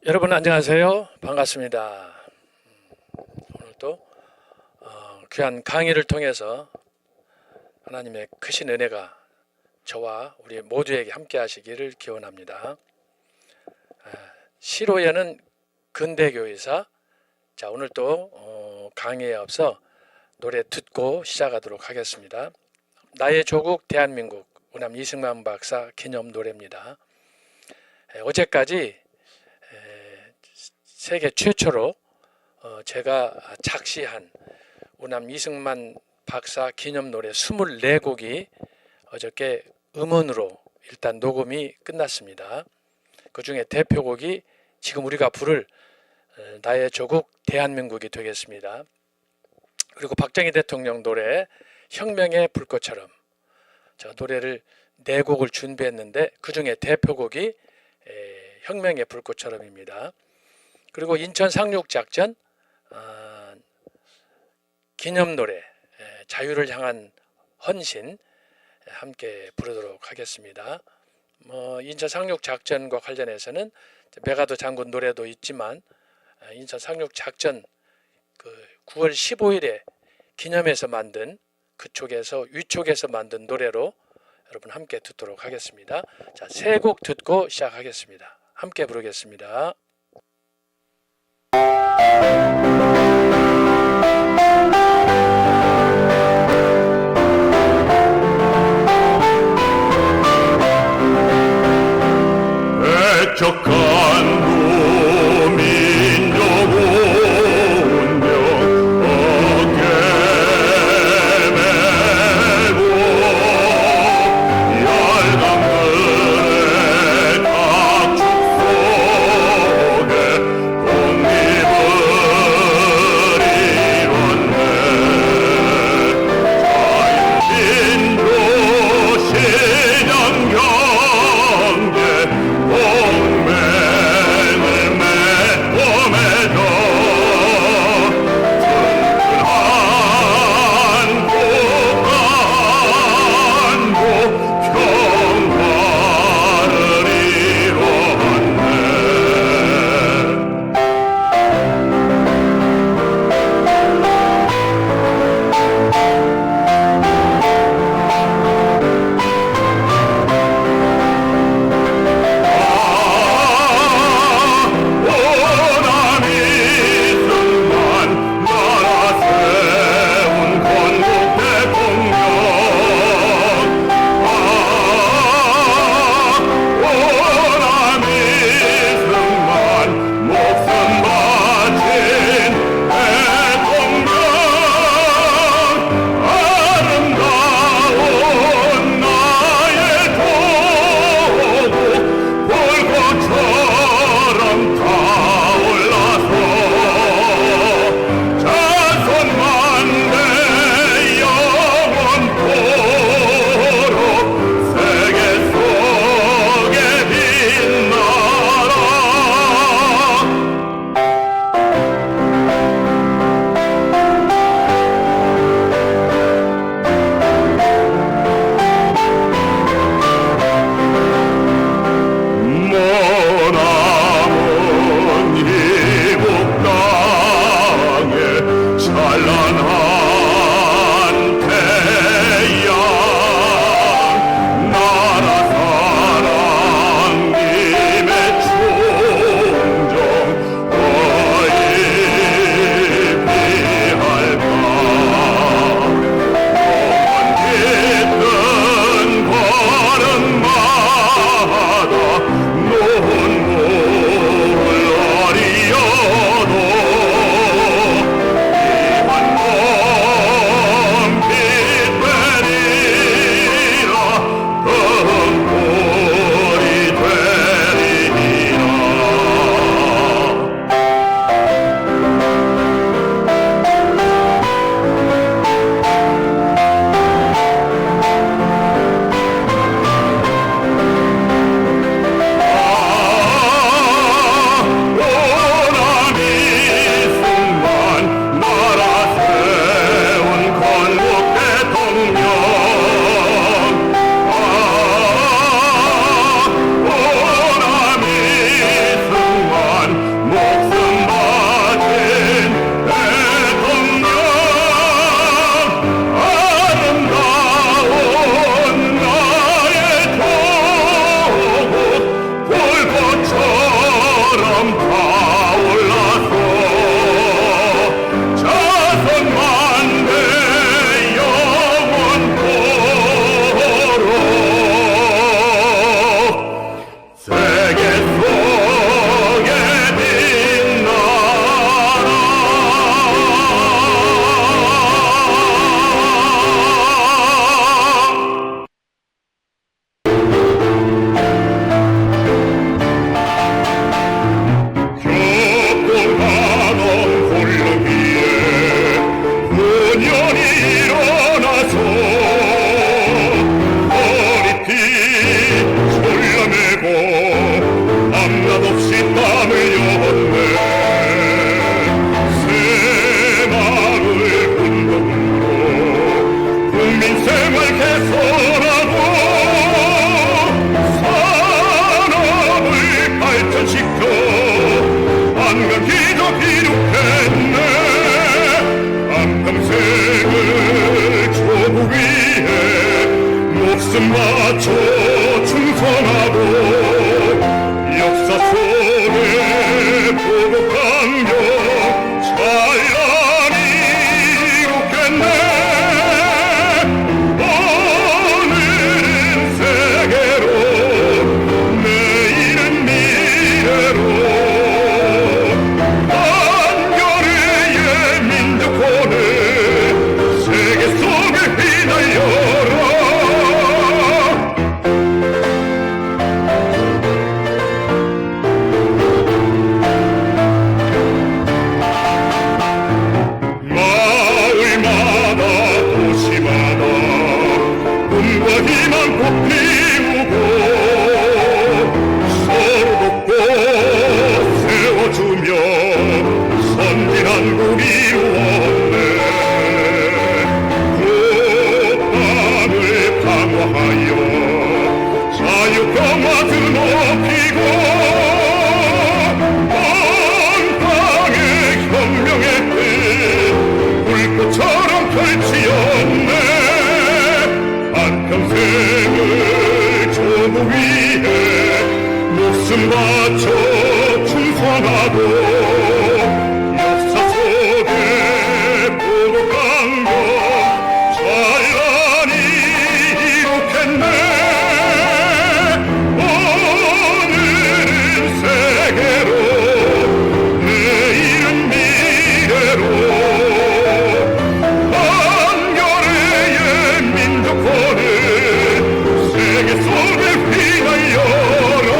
여러분 안녕하세요. 반갑습니다. 오늘도 귀한 강의를 통해서 하나님의 크신 은혜가 저와 우리 모두에게 함께 하시기를 기원합니다. 시로연은 근대교회사. 자, 오늘 또 강의에 앞서 노래 듣고 시작하도록 하겠습니다. 나의 조국 대한민국 우남 이승만 박사 기념 노래입니다. 어제까지 세계 최초로 제가 작시한 우남 이승만 박사 기념 노래 24곡이 어저께 음원으로 일단 녹음이 끝났습니다. 그 중에 대표곡이 지금 우리가 부를 나의 조국 대한민국이 되겠습니다. 그리고 박정희 대통령 노래 혁명의 불꽃처럼, 저 노래를 4곡을 준비했는데 그 중에 대표곡이 혁명의 불꽃처럼입니다. 그리고 인천 상륙작전 기념노래 자유를 향한 헌신 함께 부르도록 하겠습니다. 인천 상륙작전과 관련해서는 메가더 장군 노래도 있지만 인천 상륙작전 그 9월 15일에 기념해서 만든 그쪽에서 위쪽에서 만든 노래로 여러분 함께 듣도록 하겠습니다. 자, 3곡 듣고 시작하겠습니다. 함께 부르겠습니다. 애척한 도민족 운명 어깨 메고 열강들의 각축 속에 독립을 이뤘네. 자유민주 시장 경제 동맹 맛을 높이고 온 땅에 혁명의 뜻 불꽃처럼 펼치었네. 한평생을 조국 위해 목숨 바쳐 충성하고 역사 속에 보고 강경 찬란히 이룩했네. 오늘은 세계로 내일은 미래로 한겨레의 민족권을 세계 속에 휘날려라.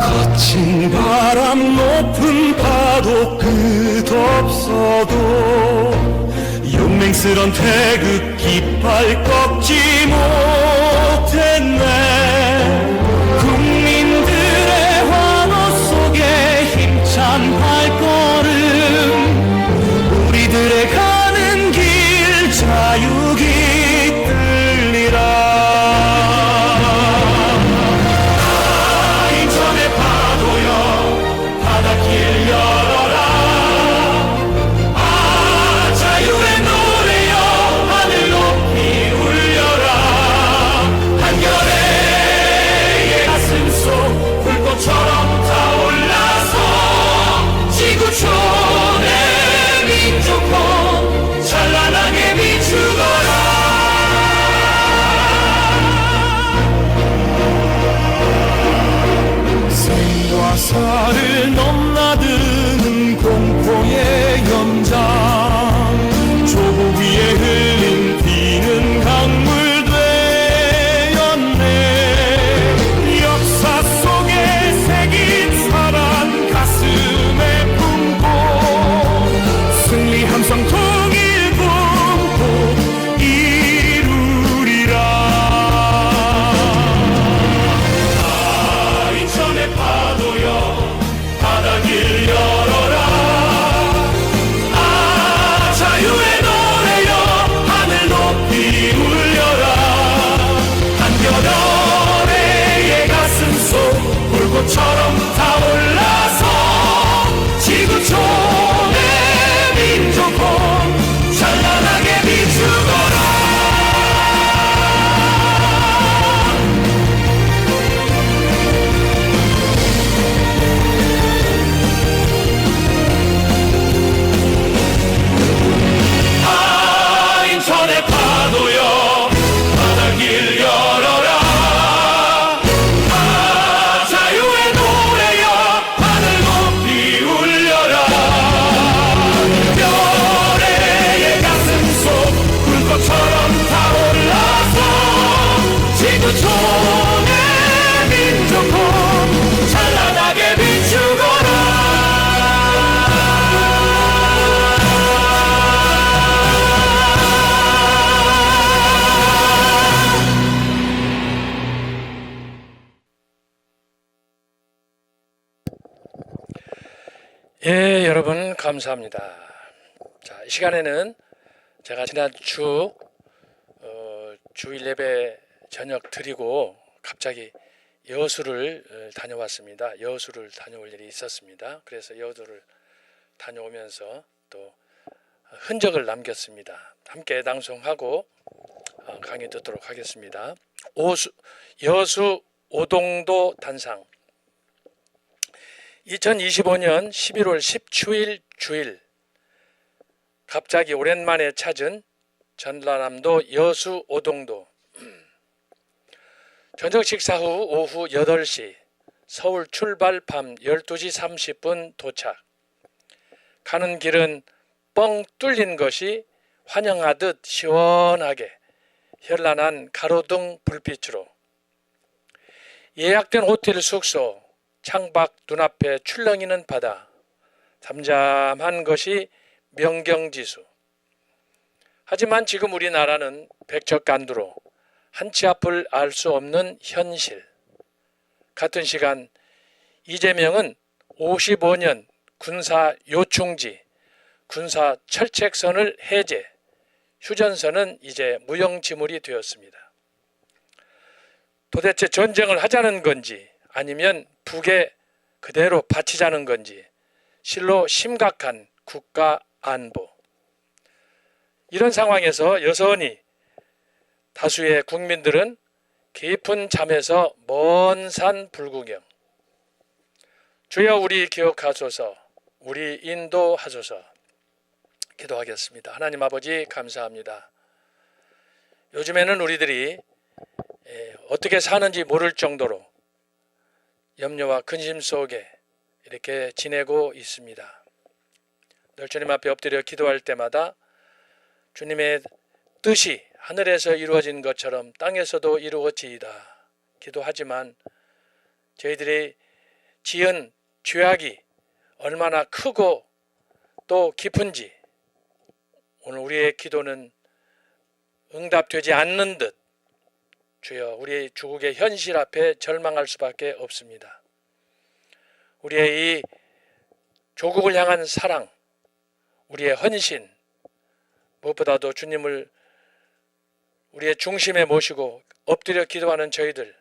거친 바람 높은 파도 끝없어도 용맹스런 태극 깃발 꺾지 못했네. 국민들의 환호 속에 힘찬 발걸음 우리들의 가는 길 자유기 들리라. 인천의 파도여 바닷길 열어라. 자유의 노래여 하늘 높이 울려라. 한겨레의 가슴속 불꽃처럼 타올라서 지구촌의 민족혼 찬란하게 비추거라. 생과 사를 넘나드는 공포의 연장 조국 위에 흘린 피는 강물 되었네. 역사 속에 새긴 사랑 가슴에 품고 승리 함성 통일 꿈꼭 이루리라. 인천의 파도여 바닷길 열어라. 자유의 노래여 하늘 높이 울려라. 한겨레의 가슴속 불꽃처럼 타올라서 지구촌의 민족혼 찬란하게 비추거라. 인천의 파도여 바닷길 열어라. 자유의 노래여 하늘 높이 울려라. 별의 가슴속 불꽃처럼 타올라서 지구촌의 민족혼 찬란하게 비추거라. 예, 여러분 감사합니다. 자, 이 시간에는 제가 지난 주일 예배 저녁 드리고 갑자기 여수를 다녀왔습니다. 여수를 다녀올 일이 있었습니다. 그래서 여수를 다녀오면서 또 흔적을 남겼습니다. 함께 낭송하고 강의 듣도록 하겠습니다. 여수 오동도 단상 2025년 11월 10주일 주일 갑자기 오랜만에 찾은 전라남도 여수 오동도 저녁 식사 후 오후 8시 서울 출발 밤 12시 30분 도착. 가는 길은 뻥 뚫린 것이 환영하듯 시원하게 현란한 가로등 불빛으로 예약된 호텔 숙소 창밖 눈앞에 출렁이는 바다, 잠잠한 것이 명경지수. 하지만 지금 우리나라는 백척간두로 한치 앞을 알 수 없는 현실. 같은 시간 이재명은 55년 군사 요충지, 군사 철책선을 해제, 휴전선은 이제 무용지물이 되었습니다. 도대체 전쟁을 하자는 건지 아니면 북에 그대로 바치자는 건지 실로 심각한 국가 안보. 이런 상황에서 여전히 다수의 국민들은 깊은 잠에서 먼 산 불구경. 주여 우리 기억하소서, 우리 인도하소서. 기도하겠습니다. 하나님 아버지 감사합니다. 요즘에는 우리들이 어떻게 사는지 모를 정도로 염려와 근심 속에 이렇게 지내고 있습니다. 늘 주님 앞에 엎드려 기도할 때마다 주님의 뜻이 하늘에서 이루어진 것처럼 땅에서도 이루어지이다 기도하지만 저희들이 지은 죄악이 얼마나 크고 또 깊은지 오늘 우리의 기도는 응답되지 않는 듯 주여 우리의 주국의 현실 앞에 절망할 수밖에 없습니다. 우리의 이 조국을 향한 사랑, 우리의 헌신, 무엇보다도 주님을 우리의 중심에 모시고 엎드려 기도하는 저희들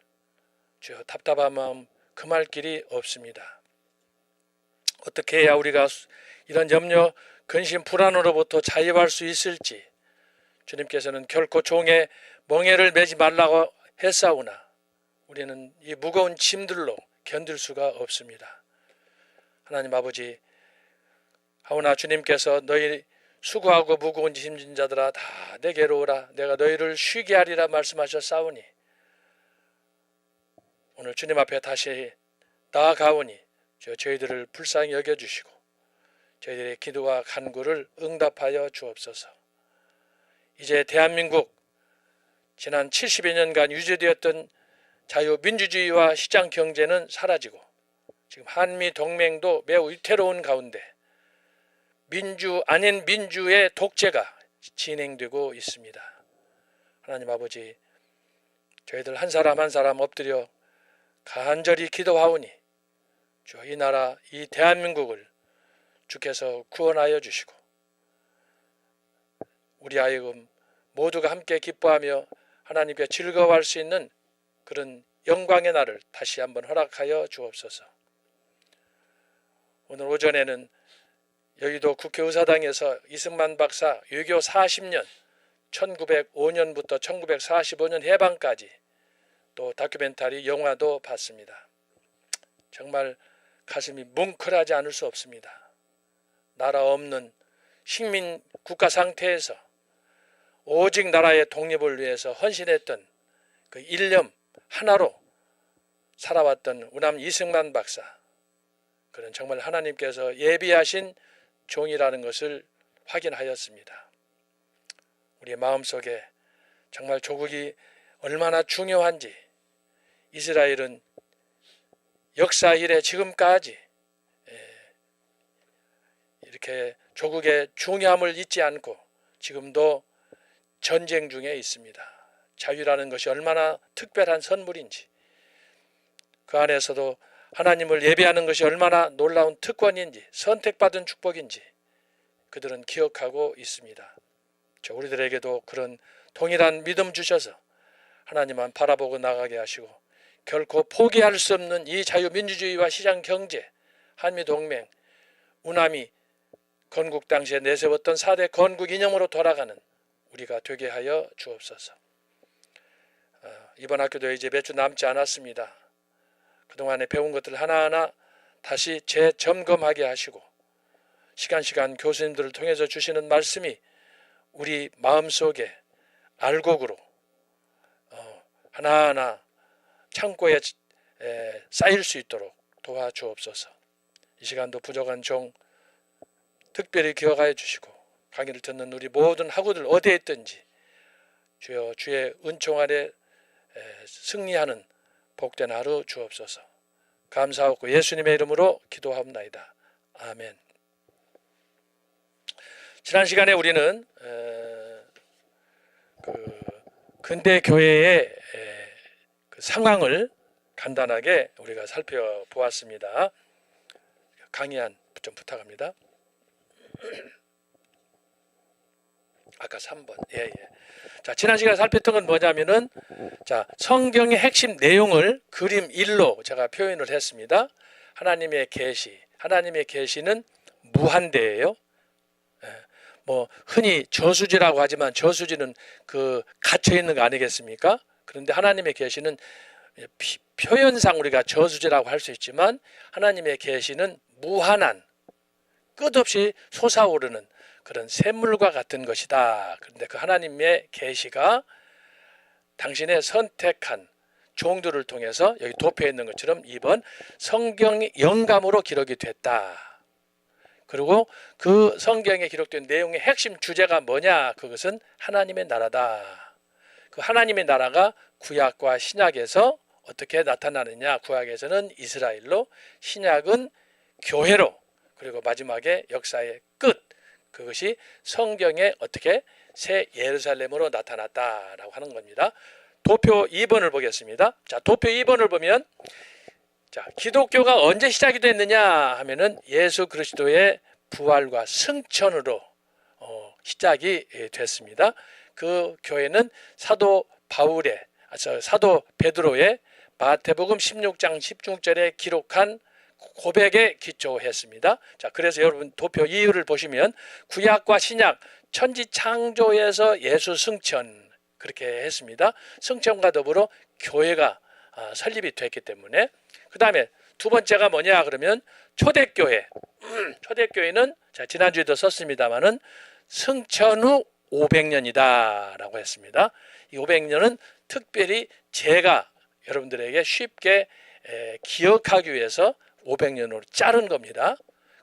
주여 답답한 마음 금할 길이 없습니다. 어떻게 해야 우리가 이런 염려, 근심, 불안으로부터 자유할 수 있을지 주님께서는 결코 종의 멍에를 매지 말라고 했사오나 우리는 이 무거운 짐들로 견딜 수가 없습니다. 하나님 아버지, 하오나 주님께서 너희 수고하고 무거운 짐진 자들아 다 내게로 오라 내가 너희를 쉬게 하리라 말씀하셨사오니 오늘 주님 앞에 다시 나아가오니 저희들을 불쌍히 여겨주시고 저희들의 기도와 간구를 응답하여 주옵소서. 이제 대한민국 지난 70여 년간 유지되었던 자유민주주의와 시장경제는 사라지고 지금 한미동맹도 매우 위태로운 가운데 민주 아닌 민주의 독재가 진행되고 있습니다. 하나님 아버지, 저희들 한 사람 한 사람 엎드려 간절히 기도하오니 주여 이 나라 이 대한민국을 주께서 구원하여 주시고 우리 아이금 모두가 함께 기뻐하며 하나님께 즐거워할 수 있는 그런 영광의 날을 다시 한번 허락하여 주옵소서. 오늘 오전에는 여의도 국회의사당에서 이승만 박사 유교 40년 1905년부터 1945년 해방까지 또 다큐멘터리 영화도 봤습니다. 정말 가슴이 뭉클하지 않을 수 없습니다. 나라 없는 식민 국가 상태에서 오직 나라의 독립을 위해서 헌신했던 그 일념 하나로 살아왔던 우남 이승만 박사, 그는 정말 하나님께서 예비하신 종이라는 것을 확인하였습니다. 우리의 마음속에 정말 조국이 얼마나 중요한지, 이스라엘은 역사 이래 지금까지 이렇게 조국의 중요함을 잊지 않고 지금도 전쟁 중에 있습니다. 자유라는 것이 얼마나 특별한 선물인지, 그 안에서도 하나님을 예배하는 것이 얼마나 놀라운 특권인지, 선택받은 축복인지 그들은 기억하고 있습니다. 우리들에게도 그런 동일한 믿음 주셔서 하나님만 바라보고 나가게 하시고 결코 포기할 수 없는 이 자유민주주의와 시장경제, 한미동맹, 우남이 건국 당시에 내세웠던 4대 건국 이념으로 돌아가는 우리가 되게 하여 주옵소서. 이번 학교도 이제 몇 주 남지 않았습니다. 그동안에 배운 것들 하나하나 다시 재점검하게 하시고 시간 교수님들을 통해서 주시는 말씀이 우리 마음속에 알곡으로 하나하나 창고에 쌓일 수 있도록 도와주옵소서. 이 시간도 부족한 종 특별히 기억하여 주시고 강의를 듣는 우리 모든 학우들 어디에 있든지 주여 주의 은총 아래 승리하는 복된 하루 주옵소서. 감사하고 예수님의 이름으로 기도합나이다. 아멘. 지난 시간에 우리는 근대 교회의 그 상황을 간단하게 우리가 살펴보았습니다. 강의한 좀 부탁합니다. 아까 3번. 예. 자, 지난 시간에 살폈던 건 뭐냐면은, 자, 성경의 핵심 내용을 그림 1로 제가 표현을 했습니다. 하나님의 계시. 하나님의 계시는 무한대예요. 뭐 흔히 저수지라고 하지만 저수지는 그 갇혀 있는 거 아니겠습니까? 그런데 하나님의 계시는 표현상 우리가 저수지라고 할 수 있지만 하나님의 계시는 무한한 끝없이 솟아오르는 그런 샘물과 같은 것이다. 그런데 그 하나님의 계시가 당신의 선택한 종들을 통해서 여기 도표에 있는 것처럼 2번 성경의 영감으로 기록이 됐다. 그리고 그 성경에 기록된 내용의 핵심 주제가 뭐냐? 그것은 하나님의 나라다. 그 하나님의 나라가 구약과 신약에서 어떻게 나타나느냐? 구약에서는 이스라엘로, 신약은 교회로, 그리고 마지막에 역사의 끝, 그것이 성경에 어떻게 새 예루살렘으로 나타났다라고 하는 겁니다. 도표 2번을 보겠습니다. 자, 도표 2번을 보면, 자, 기독교가 언제 시작이 됐느냐 하면은 예수 그리스도의 부활과 승천으로 시작이 됐습니다. 그 교회는 사도 베드로의 마태복음 16장 16절에 기록한 고백에 기초했습니다. 자, 그래서 여러분 도표 2를 보시면 구약과 신약 천지 창조에서 예수 승천 그렇게 했습니다. 승천과 더불어 교회가 설립이 됐기 때문에. 그 다음에 두 번째가 뭐냐 그러면 초대교회. 초대교회는 자, 지난주에도 썼습니다마는 승천 후 500년이다 라고 했습니다. 이 500년은 특별히 제가 여러분들에게 쉽게 기억하기 위해서 500년으로 자른 겁니다.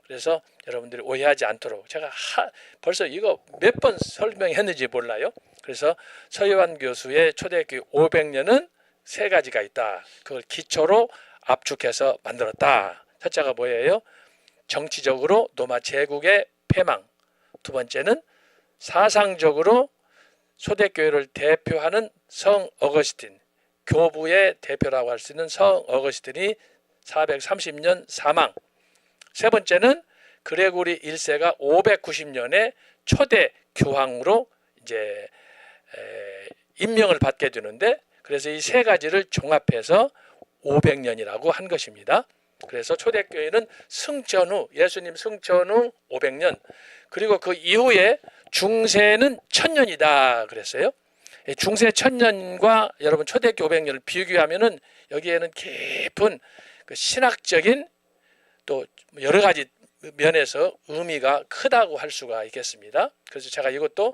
그래서 여러분들이 오해하지 않도록 제가 벌써 이거 몇 번 설명했는지 몰라요. 그래서 서유한 교수의 초대교회 500년은 세 가지가 있다. 그걸 기초로 압축해서 만들었다. 첫째가 뭐예요? 정치적으로 로마 제국의 패망. 두 번째는 사상적으로 초대교회를 대표하는 성 어거스틴, 교부의 대표라고 할 수 있는 성 어거스틴이 430년 사망. 세 번째는 그레고리 1세가 590년에 초대 교황으로 이제 임명을 받게 되는데, 그래서 이 세 가지를 종합해서 500년이라고 한 것입니다. 그래서 초대교회는 승천 후, 예수님 승천 후 500년, 그리고 그 이후에 중세는 1000년이다 그랬어요. 중세 1000년과 여러분 초대교회 500년을 비교하면은 여기에는 깊은 그 신학적인 또 여러 가지 면에서 의미가 크다고 할 수가 있겠습니다. 그래서 제가 이것도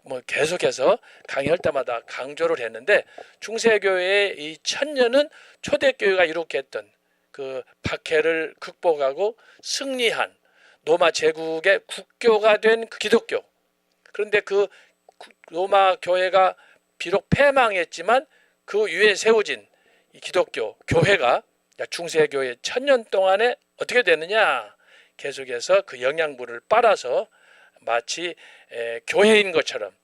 뭐 계속해서 강의할 때마다 강조를 했는데, 중세교회의 이 1000년은 초대교회가 이룩게 했던 그 박해를 극복하고 승리한 로마 제국의 국교가 된 그 기독교. 그런데 그 로마 교회가 비록 패망했지만 그 위에 세워진 이 기독교 교회가 중세교회 1000년 동안에 어떻게 됐느냐? 계속해서 그 영양분을 빨아서 마치 교회인 것처럼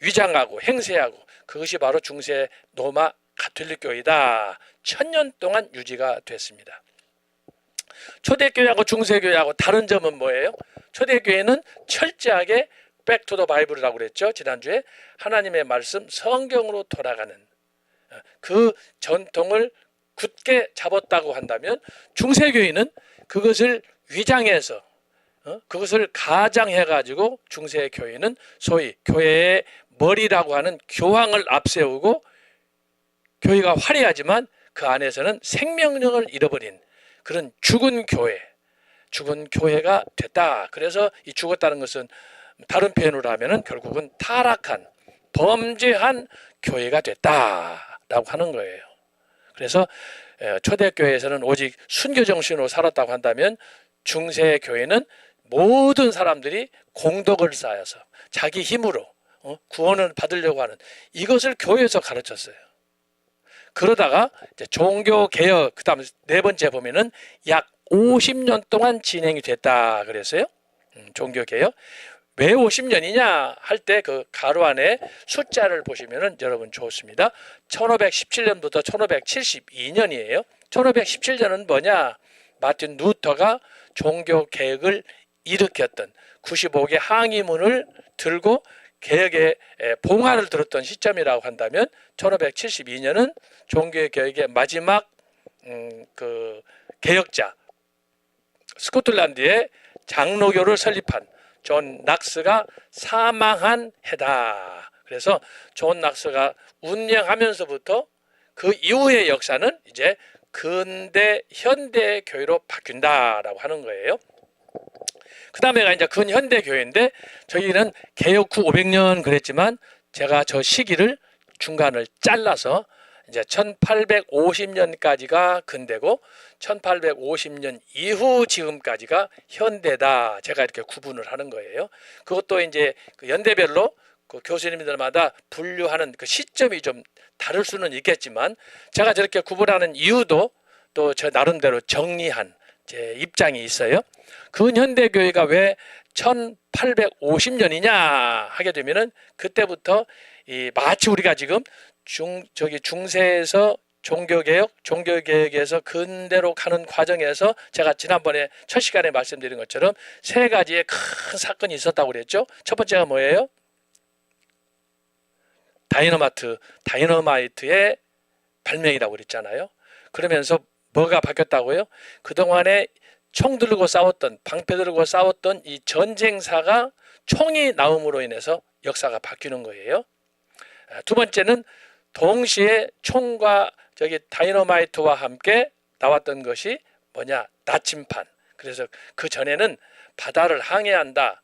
위장하고 행세하고, 그것이 바로 중세 로마 가톨릭 교회다. 1000년 동안 유지가 됐습니다. 초대교회하고 중세교회하고 다른 점은 뭐예요? 초대교회는 철저하게 백투더 바이블이라고 그랬죠. 지난주에 하나님의 말씀 성경으로 돌아가는 그 전통을 굳게 잡았다고 한다면, 중세교회는 그것을 위장해서 그것을 가장해 가지고 중세교회는 소위 교회의 머리라고 하는 교황을 앞세우고, 교회가 화려하지만 그 안에서는 생명력을 잃어버린 그런 죽은 교회가 됐다. 그래서 이 죽었다는 것은 다른 표현으로 하면은 결국은 타락한 범죄한 교회가 됐다라고 하는 거예요. 그래서 초대교회에서는 오직 순교 정신으로 살았다고 한다면, 중세 교회는 모든 사람들이 공덕을 쌓아서 자기 힘으로 구원을 받으려고 하는 이것을 교회에서 가르쳤어요. 그러다가 이제 종교 개혁 그다음에 네 번째 보면은 약 50년 동안 진행이 됐다 그랬어요. 종교 개혁. 왜 50년이냐 할 때 그 가로 안에 숫자를 보시면은 여러분 좋습니다. 1517년부터 1572년이에요. 1517년은 뭐냐? 마틴 루터가 종교 개혁을 일으켰던 95개 항의문을 들고 개혁의 봉화를 들었던 시점이라고 한다면 1572년은 종교 개혁의 마지막 그 개혁자 스코틀랜드의 장로교를 설립한 존 낙스가 사망한 해다. 그래서 존 낙스가 운영하면서부터 그 이후의 역사는 이제 근대 현대 교회로 바뀐다라고 하는 거예요. 그 다음에가 이제 근현대 교회인데 저희는 개혁 후 500년 그랬지만 제가 저 시기를 중간을 잘라서 이제 1850년까지가 근대고 1850년 이후 지금까지가 현대다. 제가 이렇게 구분을 하는 거예요. 그것도 이제 그 연대별로 그 교수님들마다 분류하는 그 시점이 좀 다를 수는 있겠지만 제가 저렇게 구분하는 이유도 또 저 나름대로 정리한 제 입장이 있어요. 근현대 교회가 왜 1850년이냐 하게 되면은 그때부터 이 마치 우리가 지금 중세에서 종교개혁에서 근대로 가는 과정에서 제가 지난번에 첫 시간에 말씀드린 것처럼 세 가지의 큰 사건이 있었다고 그랬죠. 첫 번째가 뭐예요? 다이너마이트의 발명이라고 그랬잖아요. 그러면서 뭐가 바뀌었다고요? 그동안에 총 들고 싸웠던 방패 들고 싸웠던 이 전쟁사가 총이 나옴으로 인해서 역사가 바뀌는 거예요. 두 번째는 동시에 총과 다이너마이트와 함께 나왔던 것이 뭐냐? 나침판. 그래서 그 전에는 바다를 항해한다.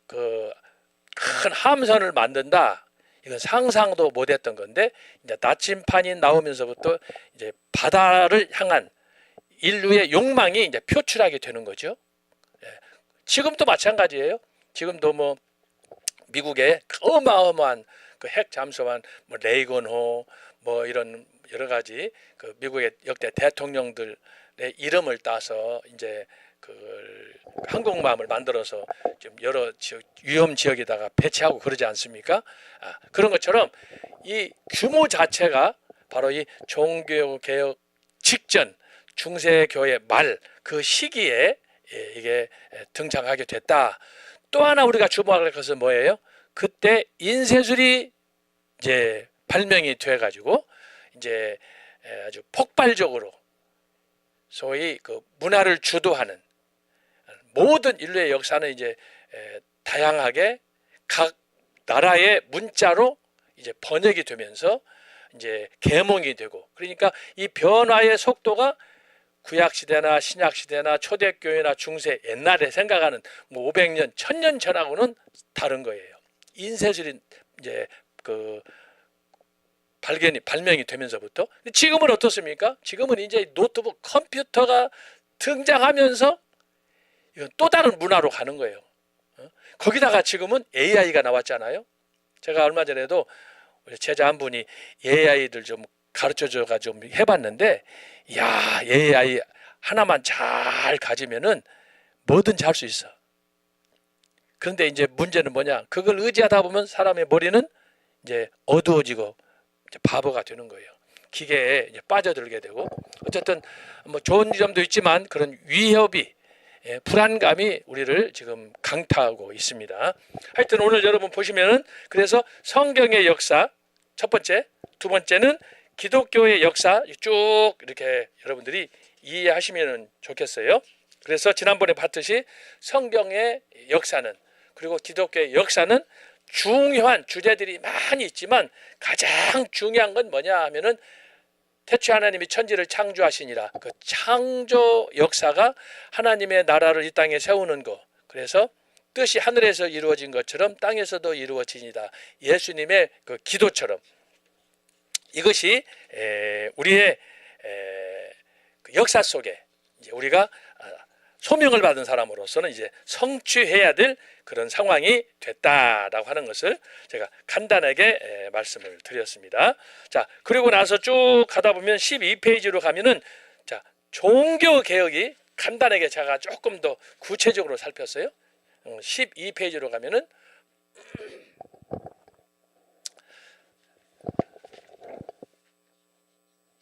그 큰 함선을 만든다. 이건 상상도 못했던 건데 이제 나침판이 나오면서부터 이제 바다를 향한 인류의 욕망이 이제 표출하게 되는 거죠. 지금도 마찬가지예요. 지금도 뭐 미국의 어마어마한 그 핵 잠수함, 뭐 레이건호, 뭐 이런 여러 가지 그 미국의 역대 대통령들의 이름을 따서 이제 그 항공모함을 만들어서 좀 여러 위험 지역에다가 배치하고 그러지 않습니까? 그런 것처럼 이 규모 자체가 바로 이 종교 개혁 직전 중세 교회 말 그 시기에 이게 등장하게 됐다. 또 하나 우리가 주목할 것은 뭐예요? 그때 인쇄술이 이제 발명이 돼 가지고 이제 아주 폭발적으로 소위 그 문화를 주도하는 모든 인류의 역사는 이제 다양하게 각 나라의 문자로 이제 번역이 되면서 이제 계몽이 되고 그러니까 이 변화의 속도가 구약 시대나 신약 시대나 초대교회나 중세 옛날에 생각하는 뭐 500년, 1000년 전하고는 다른 거예요. 인쇄술이 이제 그 발명이 되면서부터 지금은 어떻습니까? 지금은 이제 노트북 컴퓨터가 등장하면서 이건 또 다른 문화로 가는 거예요. 거기다가 지금은 AI가 나왔잖아요. 제가 얼마 전에도 제자 한 분이 AI들 좀 가르쳐줘가 좀 해봤는데, 야 AI 하나만 잘 가지면은 뭐든지 할 수 있어. 그런데 이제 문제는 뭐냐? 그걸 의지하다 보면 사람의 머리는 이제 어두워지고 이제 바보가 되는 거예요. 기계에 이제 빠져들게 되고 어쨌든 뭐 좋은 점도 있지만 그런 위협이 불안감이 우리를 지금 강타하고 있습니다. 하여튼 오늘 여러분 보시면은 그래서 성경의 역사 첫 번째, 두 번째는 기독교의 역사 쭉 이렇게 여러분들이 이해하시면 좋겠어요. 그래서 지난번에 봤듯이 성경의 역사는 그리고 기독교의 역사는 중요한 주제들이 많이 있지만 가장 중요한 건 뭐냐 하면은 태초에 하나님이 천지를 창조하시니라 그 창조 역사가 하나님의 나라를 이 땅에 세우는 것 그래서 뜻이 하늘에서 이루어진 것처럼 땅에서도 이루어지니다 예수님의 그 기도처럼 이것이 우리의 그 역사 속에 이제 우리가 소명을 받은 사람으로서는 이제 성취해야 될 그런 상황이 됐다라고 하는 것을 제가 간단하게 말씀을 드렸습니다. 자, 그리고 나서 쭉 가다 보면 12페이지로 가면은 자, 종교 개혁이 간단하게 제가 조금 더 구체적으로 살폈어요. 12페이지로 가면은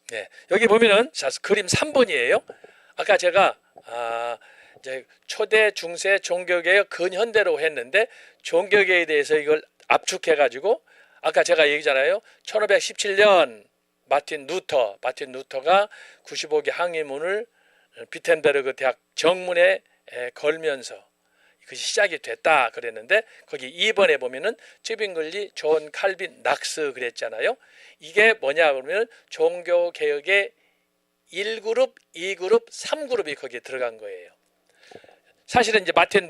네, 여기 보면은 자, 그림 3번이에요. 아까 제가 이제 초대, 중세, 종교개혁, 근현대로 했는데 종교개혁에 대해서 이걸 압축해 가지고 아까 제가 얘기잖아요. 1517년 마틴 루터가 95개 항의문을 비텐베르그 대학 정문에 걸면서 그것이 시작이 됐다 그랬는데 거기 2번에 보면은 쯔빙글리, 존 칼빈, 낙스 그랬잖아요. 이게 뭐냐 그러면 종교개혁의 1그룹, 2그룹, 3그룹이 거기에 들어간 거예요. 사실은 이제 마틴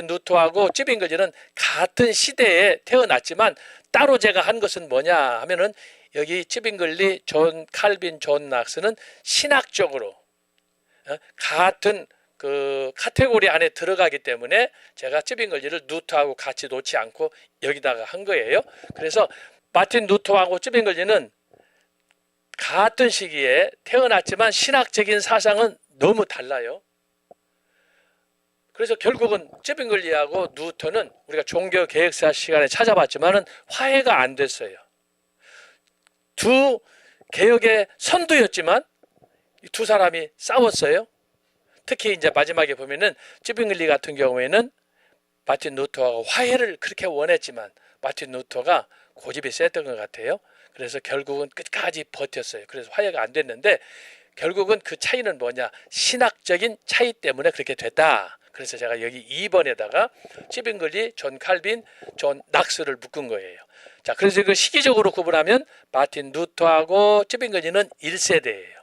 루터하고 쯔빙글리는 같은 시대에 태어났지만 따로 제가 한 것은 뭐냐 하면은 여기 쯔빙글리, 존 칼빈, 존 낙스는 신학적으로 같은 그 카테고리 안에 들어가기 때문에 제가 쯔빙글리를 루터하고 같이 놓지 않고 여기다가 한 거예요. 그래서 마틴 루터하고 쯔빙글리는 같은 시기에 태어났지만 신학적인 사상은 너무 달라요. 그래서 결국은 쯔빙글리하고 루터는 우리가 종교개혁사 시간에 찾아봤지만은 화해가 안 됐어요. 두 개혁의 선두였지만 이 두 사람이 싸웠어요. 특히 이제 마지막에 보면은 쯔빙글리 같은 경우에는 마틴 루터하고 화해를 그렇게 원했지만 마틴 루터가 고집이 셌던 것 같아요. 그래서 결국은 끝까지 버텼어요. 그래서 화해가 안 됐는데 결국은 그 차이는 뭐냐? 신학적인 차이 때문에 그렇게 됐다. 그래서 제가 여기 2번에다가 쯔빙글리, 존 칼빈, 존 낙스를 묶은 거예요. 자, 그래서 그 시기적으로 구분하면 마틴 루터하고 쯔빙글리는 1세대예요.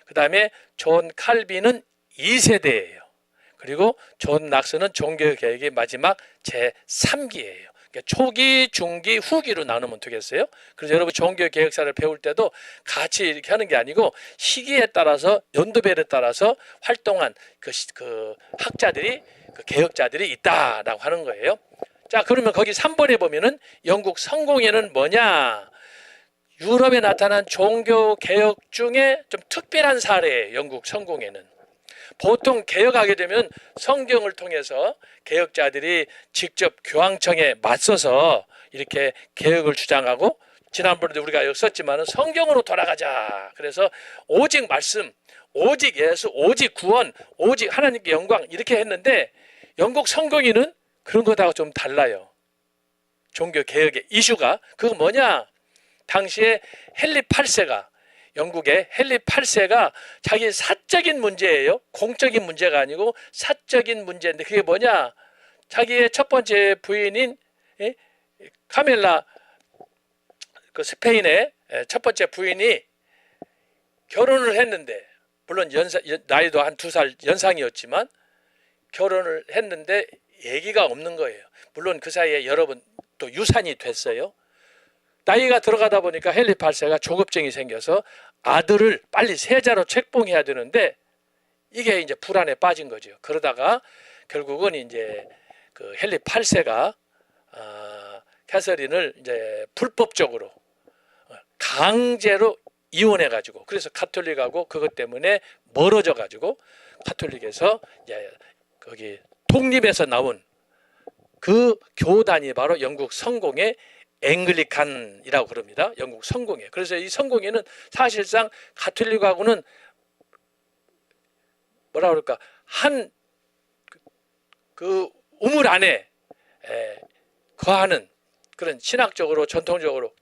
그 다음에 존 칼빈은 2세대예요. 그리고 존 낙스는 종교개혁의 마지막 제3기예요. 그러니까 초기, 중기, 후기로 나누면 되겠어요. 그래서 여러분 종교개혁사를 배울 때도 같이 이렇게 하는 게 아니고 시기에 따라서 연도별에 따라서 활동한 그 학자들이 그 개혁자들이 있다라고 하는 거예요. 자, 그러면 거기 3번에 보면은 영국 성공회는 뭐냐? 유럽에 나타난 종교개혁 중에 좀 특별한 사례예요. 영국 성공회는. 보통 개혁하게 되면 성경을 통해서 개혁자들이 직접 교황청에 맞서서 이렇게 개혁을 주장하고 지난번에도 우리가 여기 썼지만 성경으로 돌아가자. 그래서 오직 말씀, 오직 예수, 오직 구원, 오직 하나님께 영광 이렇게 했는데 영국 성공회는 그런 거하고 좀 달라요. 종교개혁의 이슈가 그거 뭐냐? 당시에 헨리 8세가 영국의 헨리 8세가 자기 사적인 문제예요. 공적인 문제가 아니고 사적인 문제인데 그게 뭐냐? 자기의 첫 번째 부인인 카밀라 그 스페인의 첫 번째 부인이 결혼을 했는데 물론 나이도 한 2살 연상이었지만 결혼을 했는데 아기가 없는 거예요. 물론 그 사이에 여러분 또 유산이 됐어요. 나이가 들어가다 보니까 헨리 8세가 조급증이 생겨서 아들을 빨리 세자로 책봉해야 되는데 이게 이제 불안에 빠진 거죠. 그러다가 결국은 이제 그 헨리 8세가 캐서린을 이제 불법적으로 강제로 이혼해 가지고 그래서 가톨릭하고 그것 때문에 멀어져 가지고 가톨릭에서 이제 거기 독립해서 나온 그 교단이 바로 영국 성공의 앵글리칸이라고 그럽니다. 영국 성공회. 그래서 이 성공회는 사실상 가톨릭하고는 뭐라 그럴까 한 그 우물 안에 거하는 그런 신학적으로 전통적으로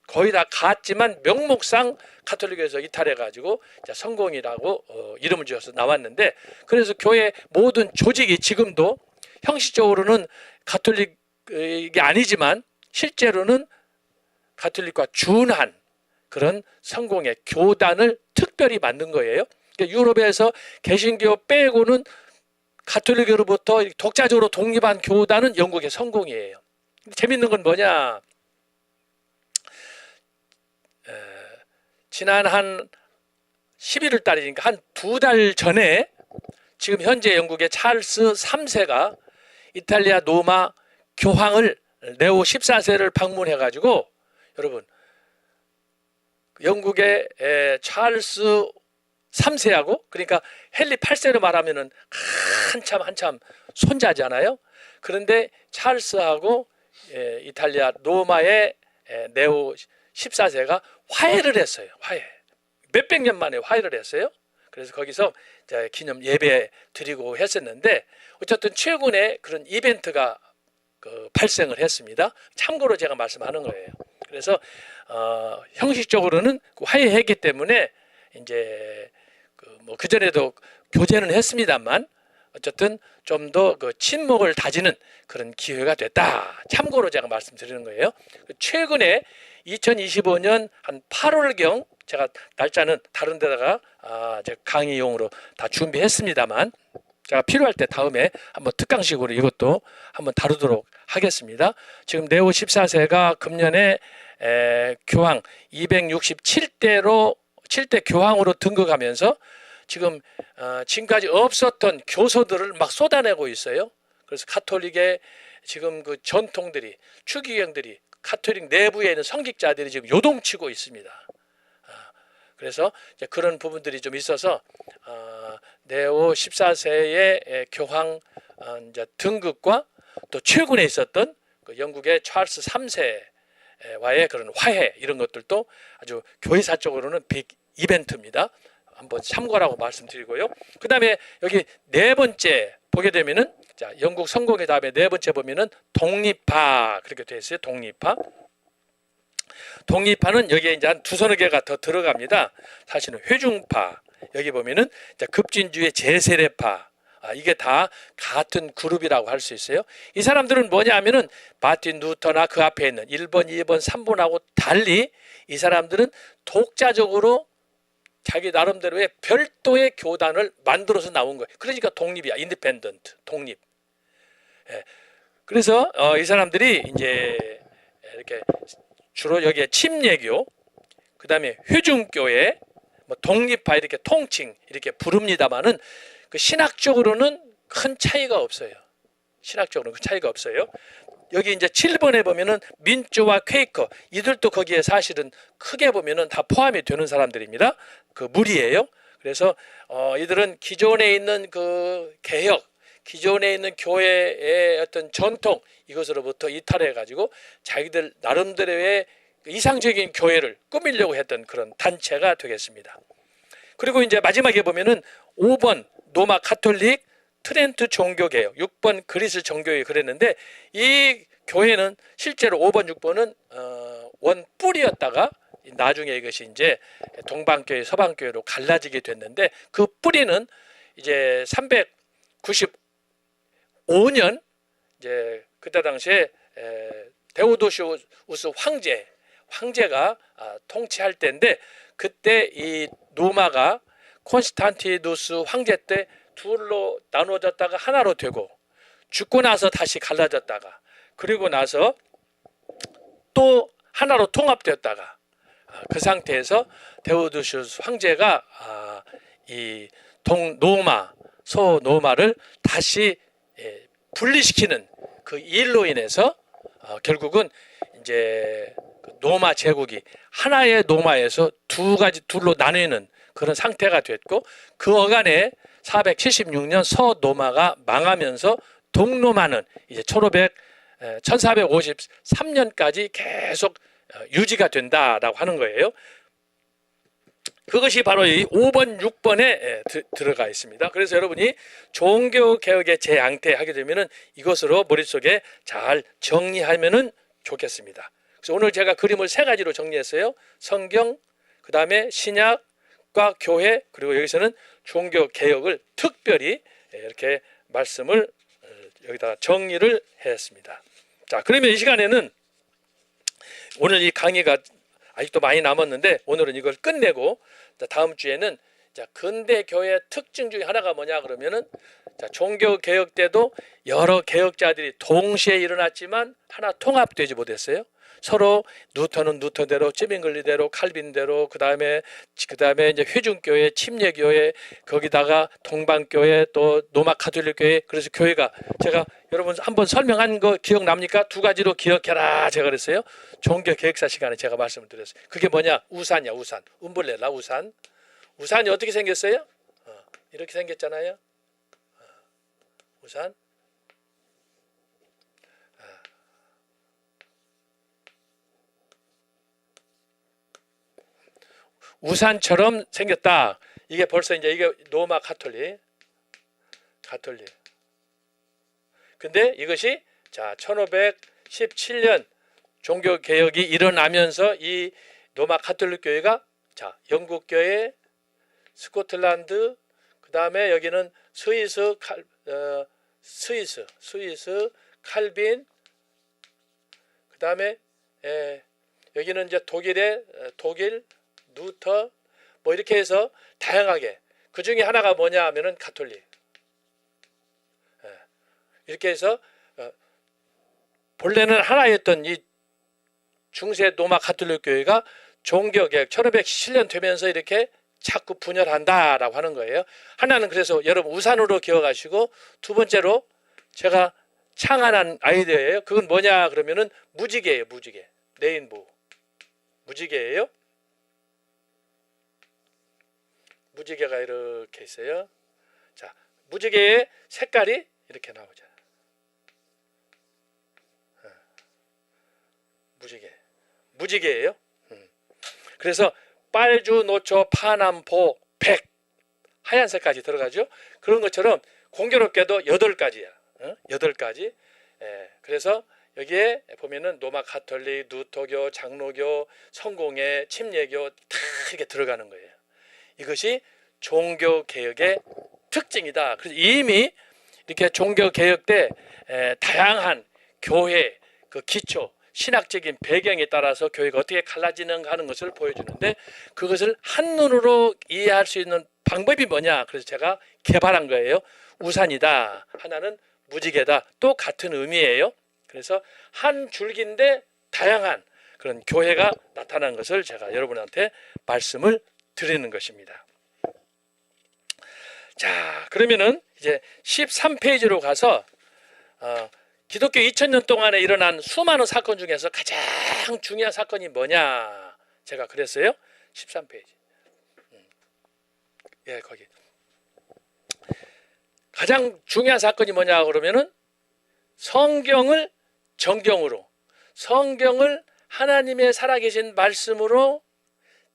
거의 다 같지만 명목상 가톨릭에서 이탈해 가지고 성공이라고 이름을 지어서 나왔는데 그래서 교회 모든 조직이 지금도 형식적으로는 가톨릭이 아니지만 실제로는 가톨릭과 준한 그런 성공의 교단을 특별히 만든 거예요. 그러니까 유럽에서 개신교 빼고는 가톨릭으로부터 독자적으로 독립한 교단은 영국의 성공이에요. 재밌는 건 뭐냐? 지난 한 11월 달이니까 한 2달 전에 지금 현재 영국의 찰스 3세가 이탈리아 로마 교황을 네오 14세를 방문해 가지고 여러분 영국의 찰스 3세하고 그러니까 헨리 8세로 말하면은 한참 손자잖아요. 그런데 찰스하고 이탈리아 로마의 네오 14세가 화해를 했어요. 화해. 몇백 년 만에 화해를 했어요. 그래서 거기서 기념 예배 드리고 했었는데 어쨌든 최근에 그런 이벤트가 발생을 했습니다. 참고로 제가 말씀하는 거예요. 그래서 형식적으로는 화해했기 때문에 이제 그 전에도 교제는 했습니다만 어쨌든 좀 더 그 친목을 다지는 그런 기회가 됐다. 참고로 제가 말씀드리는 거예요. 최근에 2025년 한 8월경 제가 날짜는 다른 데다가 제가 강의용으로 다 준비했습니다만 제가 필요할 때 다음에 한번 특강식으로 이것도 한번 다루도록 하겠습니다. 지금 네오 14세가 금년에 교황 267대로 7대 교황으로 등극하면서 지금 지금까지 없었던 교소들을 막 쏟아내고 있어요. 그래서 가톨릭의 지금 그 전통들이 추기경들이 가톨릭 내부에 있는 성직자들이 지금 요동치고 있습니다. 그래서 이제 그런 부분들이 좀 있어서 네오 14세의 교황 이제 등극과 또 최근에 있었던 그 영국의 찰스 3세와의 그런 화해 이런 것들도 아주 교회사적으로는 빅 이벤트입니다. 한번 참고라고 말씀드리고요. 그 다음에 여기 네 번째 보게 되면은 자 영국 성공의 다음에 네 번째 보면은 독립파 그렇게 되어 있어요. 독립파. 독립파는 여기에 이제 한 두서너 개가 더 들어갑니다. 사실은 회중파 여기 보면은 급진주의 제세례파 이게 다 같은 그룹이라고 할 수 있어요. 이 사람들은 뭐냐 하면은 마틴 루터나 그 앞에 있는 1번, 2번, 3번하고 달리 이 사람들은 독자적으로 자기 나름대로의 별도의 교단을 만들어서 나온 거예요. 그러니까 독립이야. 인디펜던트, 독립. 그래서 이 사람들이 이제 이렇게 주로 여기에 침례교, 그 다음에 회중교회, 뭐 독립파 이렇게 통칭 이렇게 부릅니다만은 그 신학적으로는 큰 차이가 없어요. 신학적으로는 그 차이가 없어요. 여기 이제 7번에 보면은 민주와 퀘이커 이들도 거기에 사실은 크게 보면은 다 포함이 되는 사람들입니다. 그 무리예요. 그래서 이들은 기존에 있는 그 개혁, 기존에 있는 교회의 어떤 전통 이것으로부터 이탈해 가지고 자기들 나름대로의 이상적인 교회를 꾸미려고 했던 그런 단체가 되겠습니다. 그리고 이제 마지막에 보면은 5번 로마 가톨릭 트렌트 종교개혁, 6번 그리스 정교회 그랬는데 이 교회는 실제로 5번, 6번은 원 뿌리였다가 나중에 이것이 이제 동방교회, 서방교회로 갈라지게 됐는데 그 뿌리는 이제 395년 이제 그때 당시에 데오도시우스 황제가 통치할 때인데 그때 이 로마가 콘스탄티누스 황제 때 둘로 나누어졌다가 하나로 되고 죽고 나서 다시 갈라졌다가 그리고 나서 또 하나로 통합되었다가 그 상태에서 데오도시우스 황제가 이 동로마, 소로마를 다시 분리시키는 그 일로 인해서 결국은 이제 로마 제국이 하나의 로마에서 둘로 나뉘는 그런 상태가 됐고 그 어간에 476년 서로마가 망하면서 동로마는 이제 1453년까지 계속 유지가 된다라고 하는 거예요. 그것이 바로 이 5번, 6번에 들어가 있습니다. 그래서 여러분이 종교개혁의 재앙태 하게 되면은 이것으로 머릿속에 잘 정리하면은 좋겠습니다. 그래서 오늘 제가 그림을 세 가지로 정리했어요. 성경, 그 다음에 신약과 교회, 그리고 여기서는 종교개혁을 특별히 이렇게 말씀을 여기다 정리를 했습니다. 자, 그러면 이 시간에는 오늘 이 강의가 아직도 많이 남았는데 오늘은 이걸 끝내고 다음 주에는 근대 교회의 특징 중에 하나가 뭐냐 그러면은 종교 개혁 때도 여러 개혁자들이 동시에 일어났지만 하나 통합되지 못했어요. 서로 누터는 누터대로, 찌빙글리대로, 칼빈대로, 그다음에 이제 회중교회, 침례교회, 거기다가 동방교회, 또 로마 가톨릭교회. 그래서 교회가 제가 여러분 한번 설명한 거 기억납니까? 두 가지로 기억해라 제가 그랬어요. 종교 계획사 시간에 제가 말씀을 드렸어요. 그게 뭐냐? 우산이야, 우산. umbrella, 우산. 우산이 어떻게 생겼어요? 이렇게 생겼잖아요. 우산. 우산처럼 생겼다. 이게 벌써 이제 이게 로마 가톨릭. 근데 이것이 자 1517년 종교 개혁이 일어나면서 이 로마 가톨릭 교회가 자 영국 교회, 스코틀랜드, 그다음에 여기는 스위스 칼빈, 그다음에 여기는 이제 독일 루터 뭐 이렇게 해서 다양하게 그 중에 하나가 뭐냐 하면은 가톨릭. 이렇게 해서 본래는 하나였던 이 중세 로마 가톨릭 교회가 종교개혁 1517년 되면서 이렇게 자꾸 분열한다라고 하는 거예요. 하나는 그래서 여러분 우산으로 기억하시고, 두 번째로 제가 창안한 아이디어예요. 그건 뭐냐 그러면은 무지개예요. 무지개. 레인보우. 무지개예요. 무지개가 이렇게 있어요. 자, 무지개의 색깔이 이렇게 나오죠. 무지개예요. 그래서 빨주, 노초, 파남포, 백 하얀색까지 들어가죠. 그런 것처럼 공교롭게도 8가지야. 8가지. 그래서 여기에 보면은 로마 가톨릭, 루터교, 장로교, 성공회, 침례교 다 이렇게 들어가는 거예요. 이것이 종교 개혁의 특징이다. 그래서 이미 이렇게 종교 개혁 때 다양한 교회 그 기초 신학적인 배경에 따라서 교회가 어떻게 갈라지는가 하는 것을 보여주는데, 그것을 한눈으로 이해할 수 있는 방법이 뭐냐, 그래서 제가 개발한 거예요. 우산이다. 하나는 무지개다. 또 같은 의미예요. 그래서 한 줄기인데 다양한 그런 교회가 나타난 것을 제가 여러분한테 말씀을 드리는 것입니다. 자, 그러면은 이제 13페이지로 가서 기독교 2000년 동안에 일어난 수많은 사건 중에서 가장 중요한 사건이 뭐냐 제가 그랬어요. 13페이지. 예, 거기. 가장 중요한 사건이 뭐냐 그러면은 성경을 정경으로, 성경을 하나님의 살아계신 말씀으로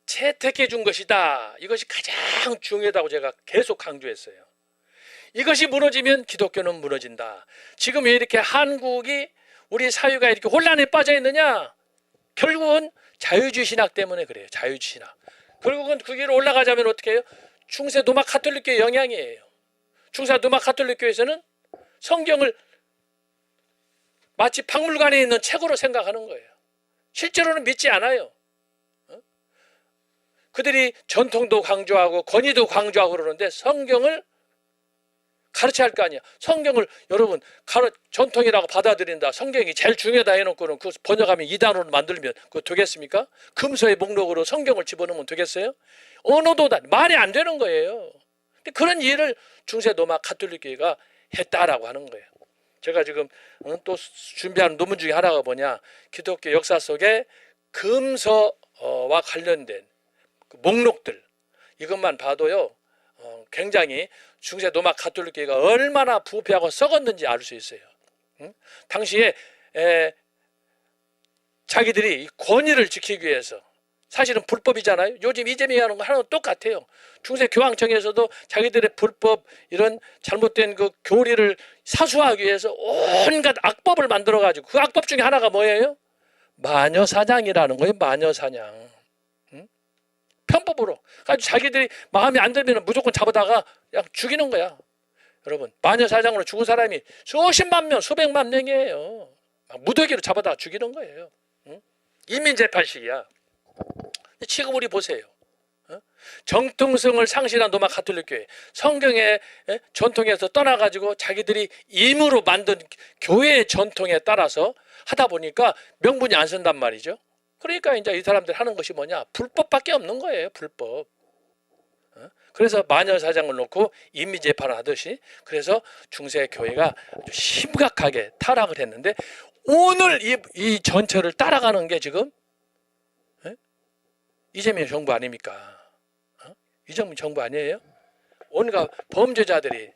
채택해 준 것이다. 이것이 가장 중요하다고 제가 계속 강조했어요. 이것이 무너지면 기독교는 무너진다. 지금 왜 이렇게 한국이, 우리 사회가 이렇게 혼란에 빠져 있느냐? 결국은 자유주의 신학 때문에 그래요. 자유주의 신학. 결국은 그 길을 올라가자면 어떻게 해요? 중세 로마 가톨릭교의 영향이에요. 중세 로마 가톨릭교에서는 성경을 마치 박물관에 있는 책으로 생각하는 거예요. 실제로는 믿지 않아요. 그들이 전통도 강조하고 권위도 강조하고 그러는데 성경을 가르쳐야 할 거 아니야. 성경을 여러분 전통이라고 받아들인다, 성경이 제일 중요하다 해놓고는 그 번역하면 이단으로 만들면 그거 되겠습니까? 금서의 목록으로 성경을 집어넣으면 되겠어요? 언어도 말이 안 되는 거예요. 근데 그런 이해를 중세 로마 가톨릭교회가 했다라고 하는 거예요. 제가 지금 또 준비하는 논문 중에 하나가 뭐냐, 기독교 역사 속에 금서와 관련된 그 목록들, 이것만 봐도요 굉장히 중세 로마 가톨릭 교회가 얼마나 부패하고 썩었는지 알 수 있어요. 당시에 자기들이 권위를 지키기 위해서, 사실은 불법이잖아요. 요즘 이재명이 하는 거 하나도 똑같아요. 중세 교황청에서도 자기들의 불법 이런 잘못된 그 교리를 사수하기 위해서 온갖 악법을 만들어 가지고, 그 악법 중에 하나가 뭐예요? 마녀 사냥이라는 거예요. 마녀 사냥. 편법으로. 아주 자기들이 마음에 안 들면 무조건 잡아다가 그냥 죽이는 거야. 여러분, 마녀 사냥으로 죽은 사람이 수십만 명, 수백만 명이에요. 무더기로 잡아다가 죽이는 거예요. 인민재판식이야. 지금 우리 보세요. 정통성을 상실한 로마 가톨릭 교회, 성경의 전통에서 떠나가지고 자기들이 임으로 만든 교회의 전통에 따라서 하다 보니까 명분이 안 선단 말이죠. 그러니까 이제 이 사람들 하는 것이 뭐냐? 불법밖에 없는 거예요. 불법. 그래서 마녀 사장을 놓고 임미 재판을 하듯이, 그래서 중세 교회가 아주 심각하게 타락을 했는데, 오늘 이 전체를 따라가는 게 지금 이재명 정부 아닙니까? 이재명 정부 아니에요? 온갖 범죄자들이,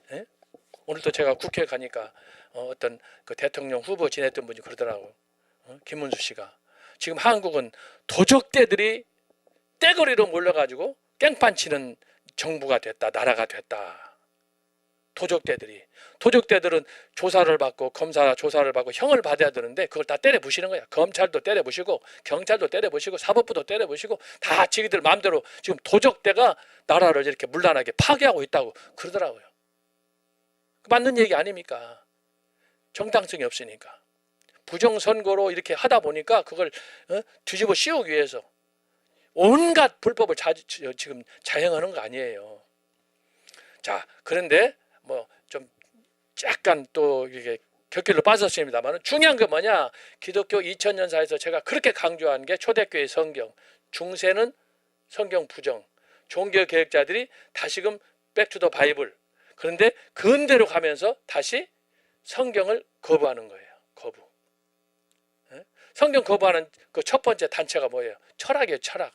오늘도 제가 국회에 가니까 어떤 그 대통령 후보 지냈던 분이 그러더라고. 김문수 씨가 지금 한국은 도적대들이 떼거리로 몰려가지고 깽판 치는 정부가 됐다, 나라가 됐다. 도적대들은 조사를 받고, 검사 조사를 받고 형을 받아야 되는데 그걸 다 때려 부시는 거야. 검찰도 때려 부시고, 경찰도 때려 부시고, 사법부도 때려 부시고, 다 지기들 마음대로 지금 도적대가 나라를 이렇게 문란하게 파괴하고 있다고 그러더라고요. 맞는 얘기 아닙니까? 정당성이 없으니까. 부정선거로 이렇게 하다 보니까 그걸 뒤집어 씌우기 위해서 온갖 불법을 지금 자행하는 거 아니에요. 자, 그런데 뭐 좀 약간 또 이게 곁길로 빠졌습니다만, 중요한 게 뭐냐? 기독교 2000년사에서 제가 그렇게 강조한 게 초대교회 성경, 중세는 성경 부정, 종교 개혁자들이 다시금 백투더 바이블. 그런데 근대로 가면서 다시 성경을 거부하는 거예요. 거부. 성경 거부하는 그 첫 번째 단체가 뭐예요? 철학이에요. 철학.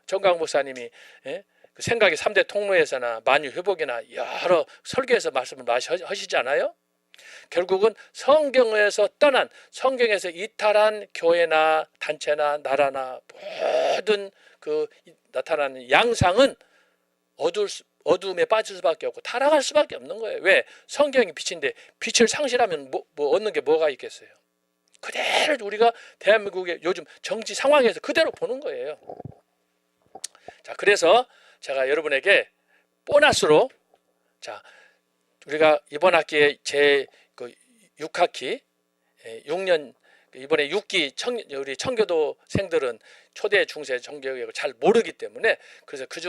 정강 목사님이 그 생각의 3대 통로에서나 만유회복이나 여러 설교에서 말씀을 많이 하시지 않아요? 결국은 성경에서 떠난, 성경에서 이탈한 교회나 단체나 나라나 모든 그 나타나는 양상은 어두움에 빠질 수밖에 없고 타락할 수밖에 없는 거예요. 왜? 성경이 빛인데 빛을 상실하면 뭐 얻는 게 뭐가 있겠어요? 그대로 우리가 대한민국의 요즘 정치 상황에서 그대로 보는 거예요. 자, 그래서 제가 여러분에게 보너스로, 자, 우리가 이번 학기에 제 그 6학기 6년 이번에 6기 우리 청교도생들은 초대 중세 정교육을 잘 모르기 때문에, 그래서 그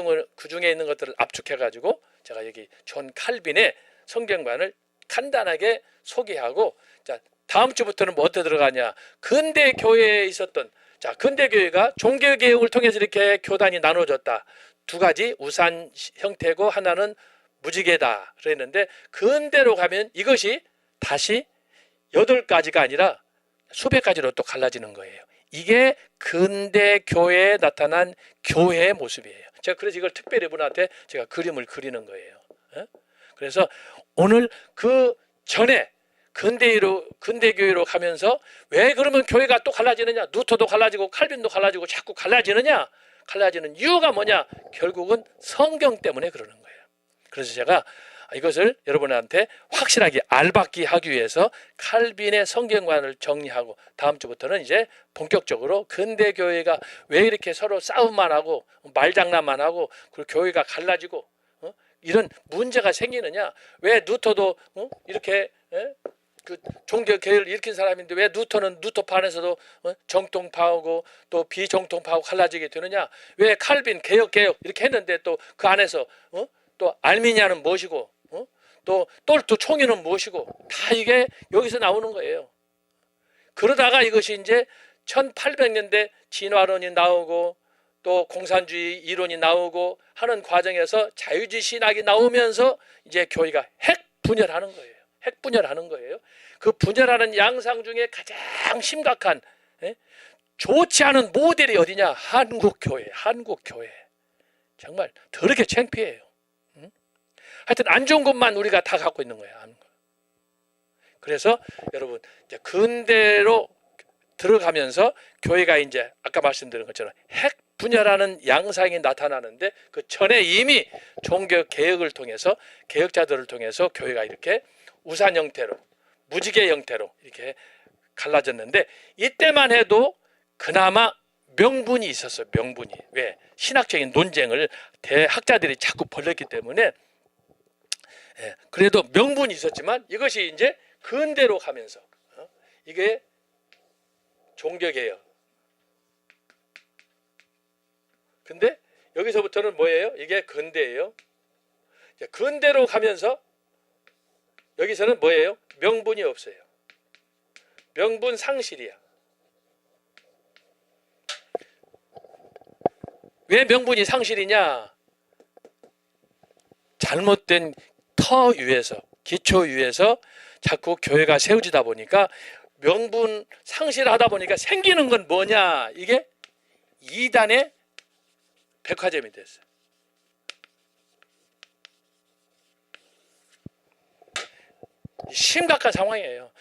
중에 있는 것들을 압축해 가지고 제가 여기 존 칼빈의 성경관을 간단하게 소개하고, 자, 다음 주부터는 뭐 어떻게 들어가냐? 근대 교회에 있었던, 자, 근대 교회가 종교 개혁을 통해서 이렇게 교단이 나눠졌다. 두 가지 우산 형태고 하나는 무지개다 그랬는데, 근대로 가면 이것이 다시 8가지가 아니라 수백 가지로 또 갈라지는 거예요. 이게 근대 교회에 나타난 교회의 모습이에요. 제가 그래서 이걸 특별히 이분한테 제가 그림을 그리는 거예요. 그래서 오늘 그 전에 근대교회로 가면서 왜 그러면 교회가 또 갈라지느냐? 루터도 갈라지고 칼빈도 갈라지고 자꾸 갈라지느냐? 갈라지는 이유가 뭐냐? 결국은 성경 때문에 그러는 거예요. 그래서 제가 이것을 여러분한테 확실하게 알받기 하기 위해서 칼빈의 성경관을 정리하고, 다음 주부터는 이제 본격적으로 근대교회가 왜 이렇게 서로 싸움만 하고 말장난만 하고 그리고 교회가 갈라지고 이런 문제가 생기느냐? 왜 루터도 이렇게 그 종교 개혁을 일으킨 사람인데 왜 루터는 루터파에서도 정통파하고 또 비정통파하고 갈라지게 되느냐? 왜 칼빈 개혁 이렇게 했는데 또 그 안에서 또 알미니아는 무엇이고 또 똘트 총회는 무엇이고, 다 이게 여기서 나오는 거예요. 그러다가 이것이 이제 1800년대 진화론이 나오고 또 공산주의 이론이 나오고 하는 과정에서 자유주의 신학이 나오면서 이제 교회가 핵분열하는 거예요. 핵분열하는 거예요. 그 분열하는 양상 중에 가장 심각한 좋지 않은 모델이 어디냐? 한국교회. 정말 더럽게 창피해요. 하여튼 안 좋은 것만 우리가 다 갖고 있는 거예요. 그래서 여러분 이제 근대로 들어가면서 교회가 이제 아까 말씀드린 것처럼 핵분열하는 양상이 나타나는데, 그 전에 이미 종교 개혁을 통해서 개혁자들을 통해서 교회가 이렇게 우산 형태로 무지개 형태로 이렇게 갈라졌는데, 이때만 해도 그나마 명분이 있었어요. 명분이. 왜? 신학적인 논쟁을 대학자들이 자꾸 벌였기 때문에 그래도 명분이 있었지만, 이것이 이제 근대로 가면서 이게 종교개혁. 근데 여기서부터는 뭐예요? 이게 근대예요. 근대로 가면서 여기서는 뭐예요? 명분이 없어요. 명분 상실이야. 왜 명분이 상실이냐? 잘못된 터 위에서, 기초 위에서 자꾸 교회가 세워지다 보니까 명분 상실하다 보니까 생기는 건 뭐냐? 이게 이단의 백화점이 됐어요. 심각한 상황이에요.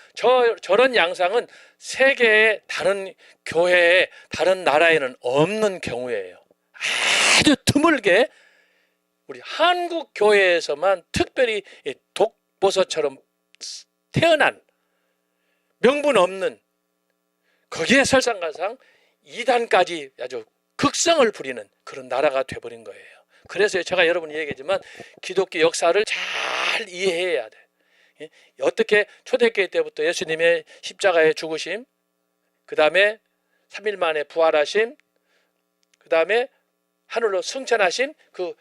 저런 양상은 세계의 다른 교회에, 다른 나라에는 없는 경우예요. 아주 드물게 우리 한국 교회에서만 특별히 독보서처럼 태어난 명분 없는, 거기에 설상가상 이단까지 아주 극성을 부리는 그런 나라가 돼버린 거예요. 그래서 제가 여러분이 얘기했지만 기독교 역사를 잘 이해해야 돼. 어떻게 초대교회 때부터 예수님의 십자가의 죽으심, 그 다음에 3일 만에 부활하심, 그 다음에 하늘로 승천하심, 그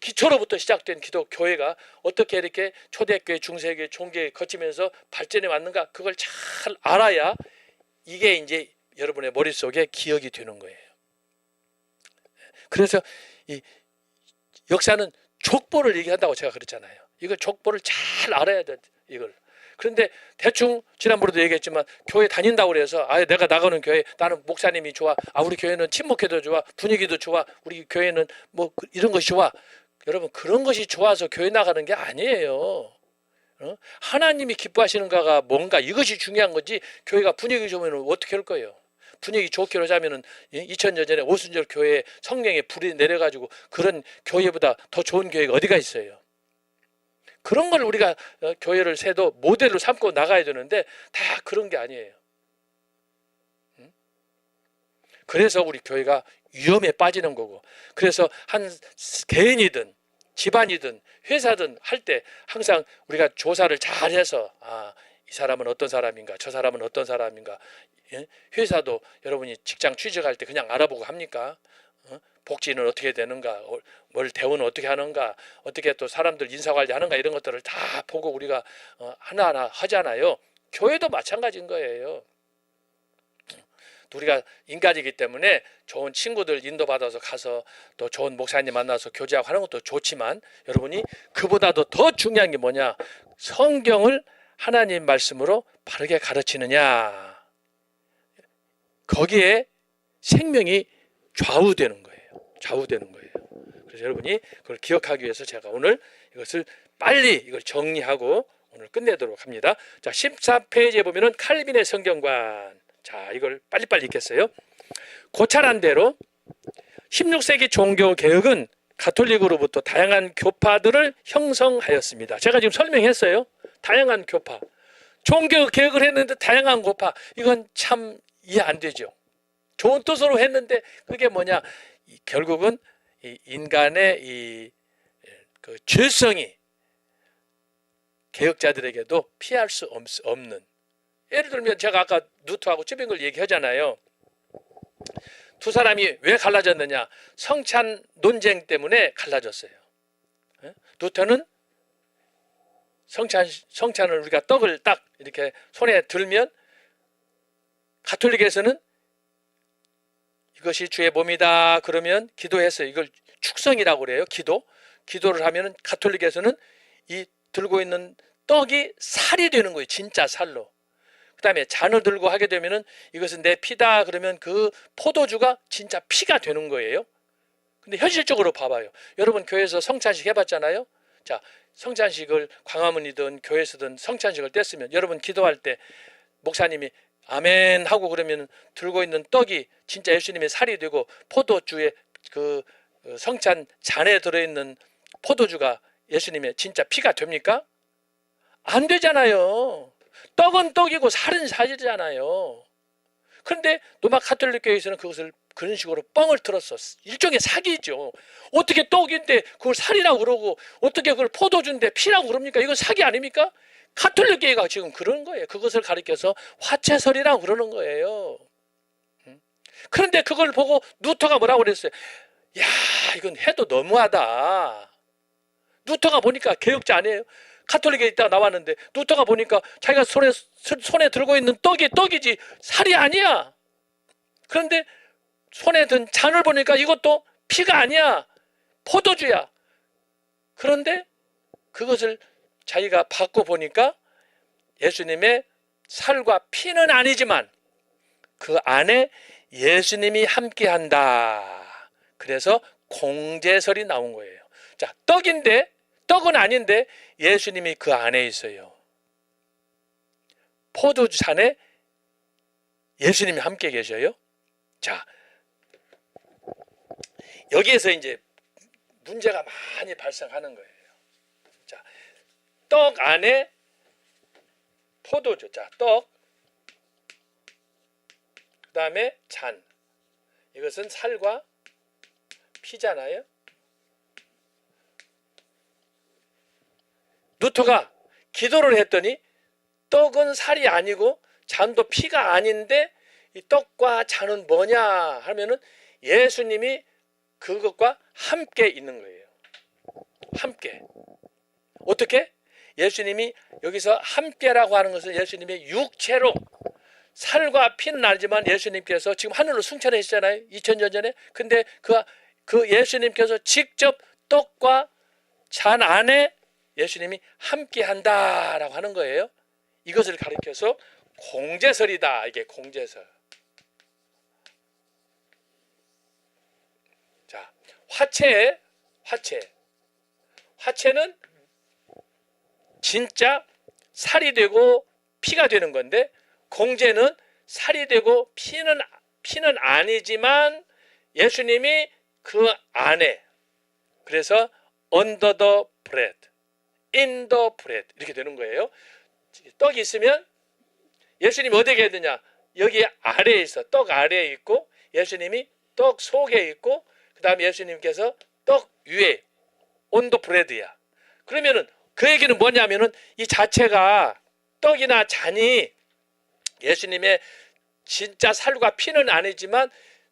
기초로부터 시작된 기독교회가 어떻게 이렇게 초대교회, 중세교회, 종교에 거치면서 발전해 왔는가, 그걸 잘 알아야 이게 이제 여러분의 머릿속에 기억이 되는 거예요. 그래서 이 역사는 족보를 얘기한다고 제가 그랬잖아요. 이걸 족보를 잘 알아야 돼, 이걸. 그런데 대충 지난번에도 얘기했지만 교회 다닌다고 그래서 내가 나가는 교회 나는 목사님이 좋아, 우리 교회는 친목회도 좋아, 분위기도 좋아, 우리 교회는 뭐 이런 것이 좋아. 여러분, 그런 것이 좋아서 교회 나가는 게 아니에요. 하나님이 기뻐하시는가가 뭔가, 이것이 중요한 거지. 교회가 분위기 좋으면 어떻게 할 거예요? 분위기 좋게 하자면은 2000년 전에 오순절 교회에 성령의 불이 내려가지고 그런 교회보다 더 좋은 교회가 어디가 있어요? 그런 걸 우리가 교회를 세도 모델로 삼고 나가야 되는데 다 그런 게 아니에요. 그래서 우리 교회가 위험에 빠지는 거고, 그래서 한 개인이든 집안이든 회사든 할 때 항상 우리가 조사를 잘 해서 이 사람은 어떤 사람인가, 저 사람은 어떤 사람인가. 회사도 여러분이 직장 취직할 때 그냥 알아보고 합니까? 복지는 어떻게 되는가, 뭘 대우는 어떻게 하는가, 어떻게 또 사람들 인사관리 하는가, 이런 것들을 다 보고 우리가 하나하나 하잖아요. 교회도 마찬가지인 거예요. 우리가 인간이기 때문에 좋은 친구들 인도받아서 가서 또 좋은 목사님 만나서 교제하고 하는 것도 좋지만, 여러분이 그보다도 더 중요한 게 뭐냐? 성경을 하나님 말씀으로 바르게 가르치느냐, 거기에 생명이 좌우되는 거예요. 좌우되는 거예요. 그래서 여러분이 그걸 기억하기 위해서 제가 오늘 이것을 빨리 이걸 정리하고 오늘 끝내도록 합니다. 자, 14페이지에 보면은 칼빈의 성경관. 자, 이걸 빨리빨리 읽겠어요. 고찰한 대로 16세기 종교 개혁은 가톨릭으로부터 다양한 교파들을 형성하였습니다. 제가 지금 설명했어요. 다양한 교파. 종교 개혁을 했는데 다양한 교파. 이건 참 이해 안 되죠. 좋은 뜻으로 했는데 그게 뭐냐? 결국은 이 인간의 그 죄성이 개혁자들에게도 피할 수 없는. 예를 들면 제가 아까 누트하고 쯔빙글 얘기하잖아요. 두 사람이 왜 갈라졌느냐? 성찬 논쟁 때문에 갈라졌어요. 누트는 성찬을 우리가 떡을 딱 이렇게 손에 들면, 가톨릭에서는 이것이 주의 몸이다 그러면 기도했어요. 이걸 축성이라고 그래요. 기도를 하면은 가톨릭에서는 이 들고 있는 떡이 살이 되는 거예요. 진짜 살로. 그 다음에 잔을 들고 하게 되면은 이것은 내 피다 그러면 그 포도주가 진짜 피가 되는 거예요. 근데 현실적으로 봐봐요. 여러분 교회에서 성찬식 해봤잖아요. 자, 성찬식을 광화문이든 교회에서든 성찬식을 뗐으면 여러분 기도할 때 목사님이 아멘 하고 그러면 들고 있는 떡이 진짜 예수님의 살이 되고 포도주에 그 성찬 잔에 들어있는 포도주가 예수님의 진짜 피가 됩니까? 안 되잖아요. 떡은 떡이고 살은 살이잖아요. 그런데 로마 가톨릭 교회에서는 그것을 그런 식으로 뻥을 틀었어. 일종의 사기죠. 어떻게 떡인데 그걸 살이라고 그러고 어떻게 그걸 포도주인데 피라고 그럽니까? 이건 사기 아닙니까? 가톨릭 교회가 지금 그런 거예요. 그것을 가리켜서 화채설이라고 그러는 거예요. 그런데 그걸 보고 누터가 뭐라고 그랬어요? 야, 이건 해도 너무하다. 루터가 보니까 개혁자 아니에요. 카톨릭에 있다가 나왔는데 루터가 보니까 자기가 손에 들고 있는 떡이지 살이 아니야. 그런데 손에 든 잔을 보니까 이것도 피가 아니야. 포도주야. 그런데 그것을 자기가 받고 보니까 예수님의 살과 피는 아니지만 그 안에 예수님이 함께한다. 그래서 공제설이 나온 거예요. 자, 떡은 아닌데 예수님이 그 안에 있어요. 포도주 잔에 예수님이 함께 계셔요. 자, 여기에서 이제 문제가 많이 발생하는 거예요. 자, 떡 안에 포도주, 자, 떡, 그 다음에 잔. 이것은 살과 피잖아요. 루터가 기도를 했더니 떡은 살이 아니고 잔도 피가 아닌데 이 떡과 잔은 뭐냐 하면은 예수님이 그것과 함께 있는 거예요. 함께. 어떻게? 예수님이 여기서 함께라고 하는 것은 예수님의 육체로 살과 피는 아니지만 예수님께서 지금 하늘로 승천하시잖아요. 2000년 전에. 근데 그 예수님께서 직접 떡과 잔 안에 예수님이 함께한다라고 하는 거예요. 이것을 가리켜서 공제설이다. 이게 공제설. 자, 화채는 진짜 살이 되고 피가 되는 건데 공제는 살이 되고 피는 아니지만 예수님이 그 안에, 그래서 under the bread, in the bread 이렇게 되는 거예요. 떡이 있으면 예수님이 어디에 있느냐? 여기 아래에 있어. 떡 아래에 있고 예수님이 떡 속에 있고 그 다음에 예수님께서 떡 위에 on the bread야. 그러면은 그 얘기는 뭐냐면은 이 자체가 떡이나 잔이 예수님의 진짜 살과 피는 아니지만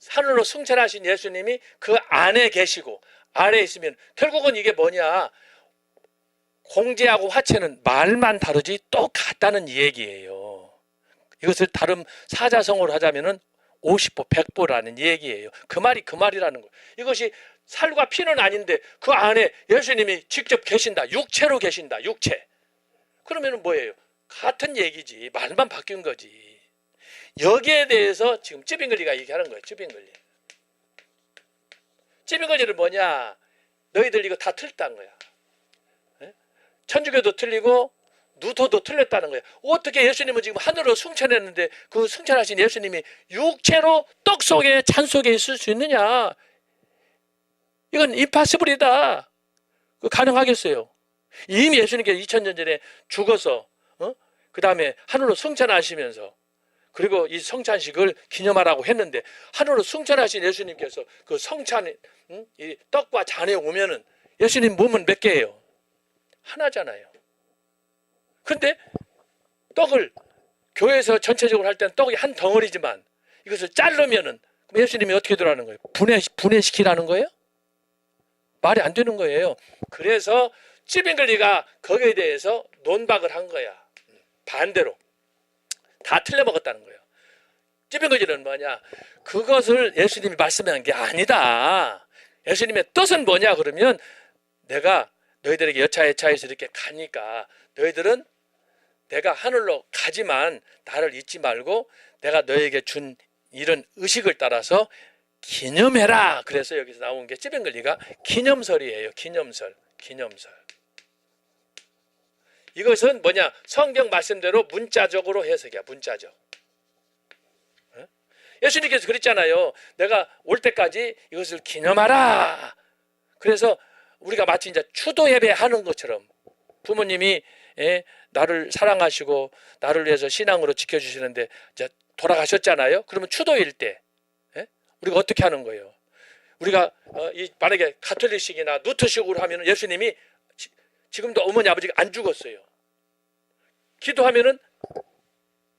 하늘로 승천하신 예수님이 그 안에 계시고 아래에 있으면 결국은 이게 뭐냐? 공제하고 화채는 말만 다르지 똑같다는 얘기예요. 이것을 다른 사자성어로 하자면은 50보 100보라는 얘기예요. 그 말이 그 말이라는 거예요. 이것이 살과 피는 아닌데 그 안에 예수님이 직접 계신다. 육체로 계신다. 육체. 그러면은 뭐예요? 같은 얘기지. 말만 바뀐 거지. 여기에 대해서 지금 찌빙글리가 얘기하는 거예요. 찌빙글리는 뭐냐? 너희들 이거 다 틀렸다는 거야. 천주교도 틀리고 루터도 틀렸다는 거예요. 어떻게 예수님은 지금 하늘로 승천했는데 그 승천하신 예수님이 육체로 떡 속에 잔 속에 있을 수 있느냐? 이건 임파서블이다. 가능하겠어요? 이미 예수님께서 2000년 전에 죽어서 그 다음에 하늘로 승천하시면서 그리고 이 성찬식을 기념하라고 했는데 하늘로 승천하신 예수님께서 그 성찬 이 떡과 잔에 오면은 예수님 몸은 몇 개예요? 하나잖아요. 근데 떡을 교회에서 전체적으로 할 때는 떡이 한 덩어리지만 이것을 자르면은 예수님이 어떻게 들어가는 거예요? 분해시키라는 거예요? 말이 안 되는 거예요. 그래서 찌빙글리가 거기에 대해서 논박을 한 거야. 반대로 다 틀려먹었다는 거예요. 찌빙글리는 뭐냐? 그것을 예수님이 말씀한 게 아니다. 예수님의 뜻은 뭐냐 그러면 내가 너희들에게 여차여차해서 이렇게 가니까 너희들은 내가 하늘로 가지만 나를 잊지 말고 내가 너에게 준 이런 의식을 따라서 기념해라. 그래서 여기서 나온 게 찌빙글리가 기념설이에요. 기념설. 이것은 뭐냐? 성경 말씀대로 문자적으로 해석이야. 문자적. 예수님께서 그랬잖아요. 내가 올 때까지 이것을 기념하라. 그래서 우리가 마치 이제 추도 예배 하는 것처럼 부모님이 나를 사랑하시고 나를 위해서 신앙으로 지켜주시는데 이제 돌아가셨잖아요. 그러면 추도일 때 우리가 어떻게 하는 거예요? 우리가 만약에 가톨릭식이나 루터식으로 하면 예수님이 지금도 어머니 아버지가 안 죽었어요. 기도하면은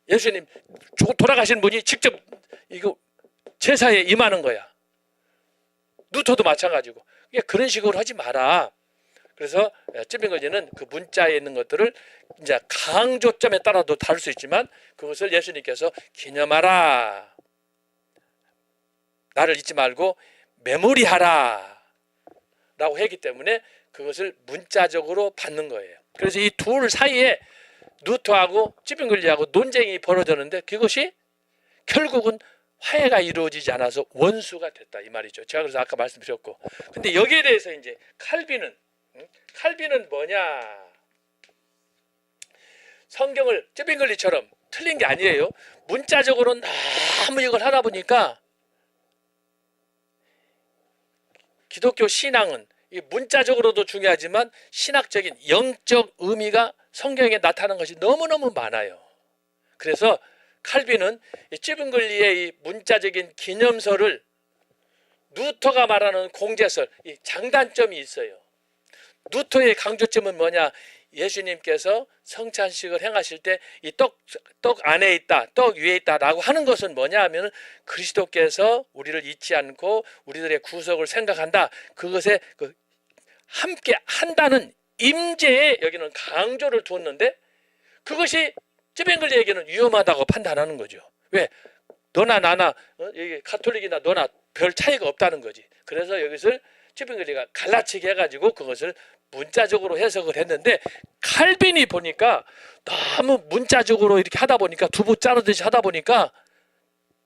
예수님 돌아가신 분이 직접 이거 제사에 임하는 거야. 루터도 마찬가지고. 그런 식으로 하지 마라. 그래서 찌빙글리는 그 문자에 있는 것들을 이제 강조점에 따라도 다를 수 있지만 그것을 예수님께서 기념하라. 나를 잊지 말고 메모리하라. 라고 했기 때문에 그것을 문자적으로 받는 거예요. 그래서 이 둘 사이에 루터하고 찌빙글리하고 논쟁이 벌어졌는데 그것이 결국은 화해가 이루어지지 않아서 원수가 됐다 이 말이죠. 제가 그래서 아까 말씀드렸고, 근데 여기에 대해서 이제 칼빈은 뭐냐? 성경을 찌빙글리처럼 틀린 게 아니에요. 문자적으로 너무 이걸 하다 보니까 기독교 신앙은 이 문자적으로도 중요하지만 신학적인 영적 의미가 성경에 나타나는 것이 너무너무 많아요. 그래서 칼빈은 이 찌빙글리의 이 문자적인 기념서를 루터가 말하는 공제설, 이 장단점이 있어요. 루터의 강조점은 뭐냐? 예수님께서 성찬식을 행하실 때 이 떡 안에 있다, 떡 위에 있다라고 하는 것은 뭐냐 하면 그리스도께서 우리를 잊지 않고 우리들의 구속을 생각한다. 그것에 함께 한다는 임재에 여기는 강조를 두었는데 그것이 찌빙글리에게는 위험하다고 판단하는 거죠. 왜? 너나 나나 가톨릭이나 너나 별 차이가 없다는 거지. 그래서 여기서 찌빙글리가 갈라치기 해가지고 그것을 문자적으로 해석을 했는데 칼빈이 보니까 너무 문자적으로 이렇게 하다 보니까 두부 자르듯이 하다 보니까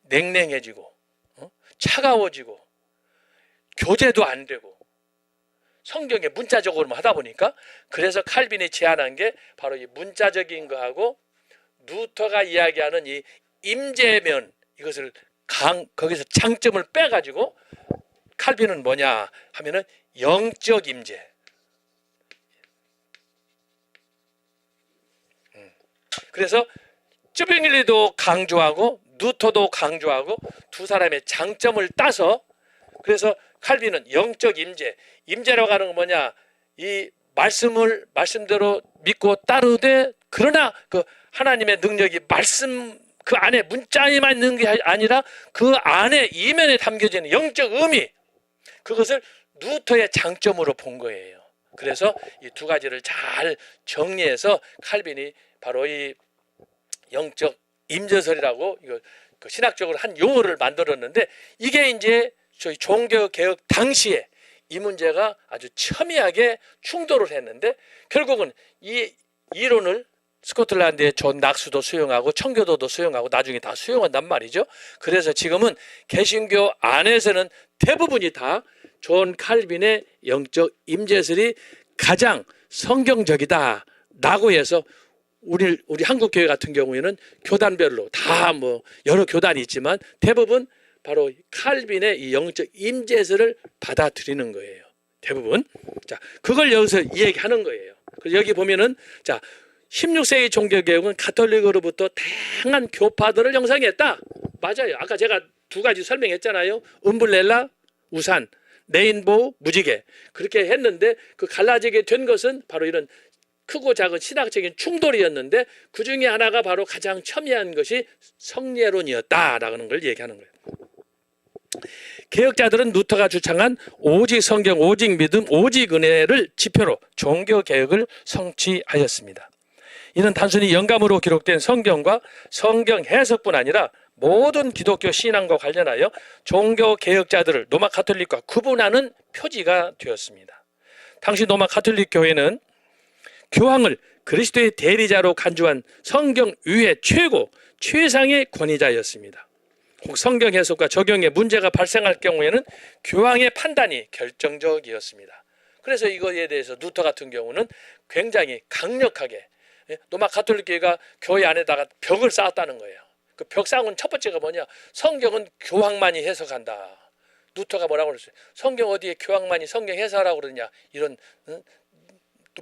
냉랭해지고 차가워지고 교제도 안 되고 성경에 문자적으로만 하다 보니까 그래서 칼빈이 제안한 게 바로 이 문자적인 거하고 루터가 이야기하는 이 임재면 이것을 거기서 장점을 빼가지고 칼빈은 뭐냐 하면은 영적 임재. 그래서 찌빙글리도 강조하고 루터도 강조하고 두 사람의 장점을 따서 그래서 칼빈은 영적 임재, 임재라고 하는 건 뭐냐? 이 말씀을 말씀대로 믿고 따르되 그러나 그 하나님의 능력이 말씀 그 안에 문자에만 있는 게 아니라 그 안에 이면에 담겨지는 영적 의미 그것을 루터의 장점으로 본 거예요. 그래서 이 두 가지를 잘 정리해서 칼빈이 바로 이 영적 임재설이라고 이거 그 신학적으로 한 용어를 만들었는데 이게 이제 저희 종교 개혁 당시에 이 문제가 아주 첨예하게 충돌을 했는데 결국은 이 이론을 스코틀랜드의 존 낙수도 수용하고 청교도도 수용하고 나중에 다 수용한단 말이죠. 그래서 지금은 개신교 안에서는 대부분이 다 존 칼빈의 영적 임재설이 가장 성경적이다라고 해서 우리 한국 교회 같은 경우에는 교단별로 다 뭐 여러 교단이 있지만 대부분 바로 칼빈의 이 영적 임재설을 받아들이는 거예요. 대부분. 자, 그걸 여기서 이야기하는 거예요. 그래서 여기 보면은 자, 16세기 종교개혁은 가톨릭으로부터 다양한 교파들을 형성했다. 맞아요. 아까 제가 두 가지 설명했잖아요. 음블렐라, 우산, 레인보우, 무지개. 그렇게 했는데 그 갈라지게 된 것은 바로 이런 크고 작은 신학적인 충돌이었는데 그 중에 하나가 바로 가장 첨예한 것이 성례론이었다라는 걸 얘기하는 거예요. 개혁자들은 루터가 주창한 오직 성경, 오직 믿음, 오직 은혜를 지표로 종교개혁을 성취하였습니다. 이는 단순히 영감으로 기록된 성경과 성경 해석뿐 아니라 모든 기독교 신앙과 관련하여 종교개혁자들을 로마 가톨릭과 구분하는 표지가 되었습니다. 당시 로마 가톨릭 교회는 교황을 그리스도의 대리자로 간주한 성경 위의 최고, 최상의 권위자였습니다. 혹 성경 해석과 적용에 문제가 발생할 경우에는 교황의 판단이 결정적이었습니다. 그래서 이거에 대해서 루터 같은 경우는 굉장히 강력하게 로마 가톨릭 교회가 교회 안에다가 벽을 쌓았다는 거예요. 그 벽 쌓은 첫 번째가 뭐냐? 성경은 교황만이 해석한다. 루터가 뭐라고 그랬어요? 성경 어디에 교황만이 성경 해석하라고 그러냐? 이런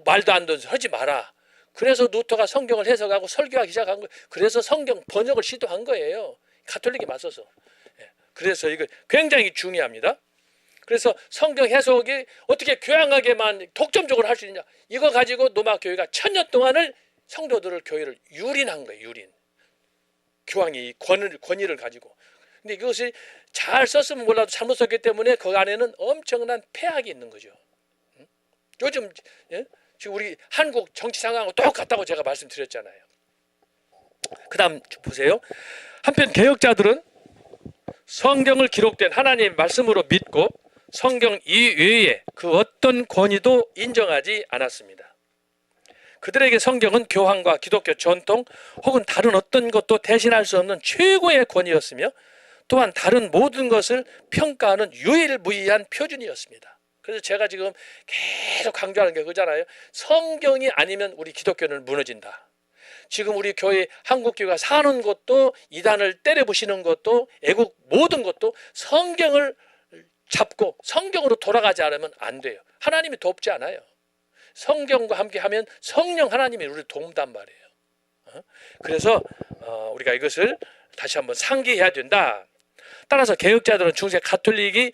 말도 안 되는 소리 하지 마라. 그래서 루터가 성경을 해석하고 설교하기 시작한 거예요. 그래서 성경 번역을 시도한 거예요. 가톨릭에 맞서서. 그래서 이거 굉장히 중요합니다. 그래서 성경 해석이 어떻게 교황하게만 독점적으로 할 수 있냐? 이거 가지고 로마 교회가 1000년 동안을 성도들을 교회를 유린한 거예요. 유린. 교황이 이 권위를 가지고. 근데 이것이 잘 썼으면 몰라도 잘못 썼기 때문에 그 안에는 엄청난 폐악이 있는 거죠. 요즘 지금 우리 한국 정치 상황하고 똑같다고 제가 말씀드렸잖아요. 그 다음 보세요. 한편 개혁자들은 성경을 기록된 하나님의 말씀으로 믿고 성경 이외에 그 어떤 권위도 인정하지 않았습니다. 그들에게 성경은 교황과 기독교 전통 혹은 다른 어떤 것도 대신할 수 없는 최고의 권위였으며 또한 다른 모든 것을 평가하는 유일무이한 표준이었습니다. 그래서 제가 지금 계속 강조하는 게 그잖아요. 성경이 아니면 우리 기독교는 무너진다. 지금 우리 교회 한국교회가 사는 것도 이단을 때려부시는 것도 애국 모든 것도 성경을 잡고 성경으로 돌아가지 않으면 안 돼요. 하나님이 돕지 않아요. 성경과 함께 하면 성령 하나님이 우리를 돕단 말이에요. 그래서 우리가 이것을 다시 한번 상기해야 된다. 따라서 개혁자들은 중세 가톨릭이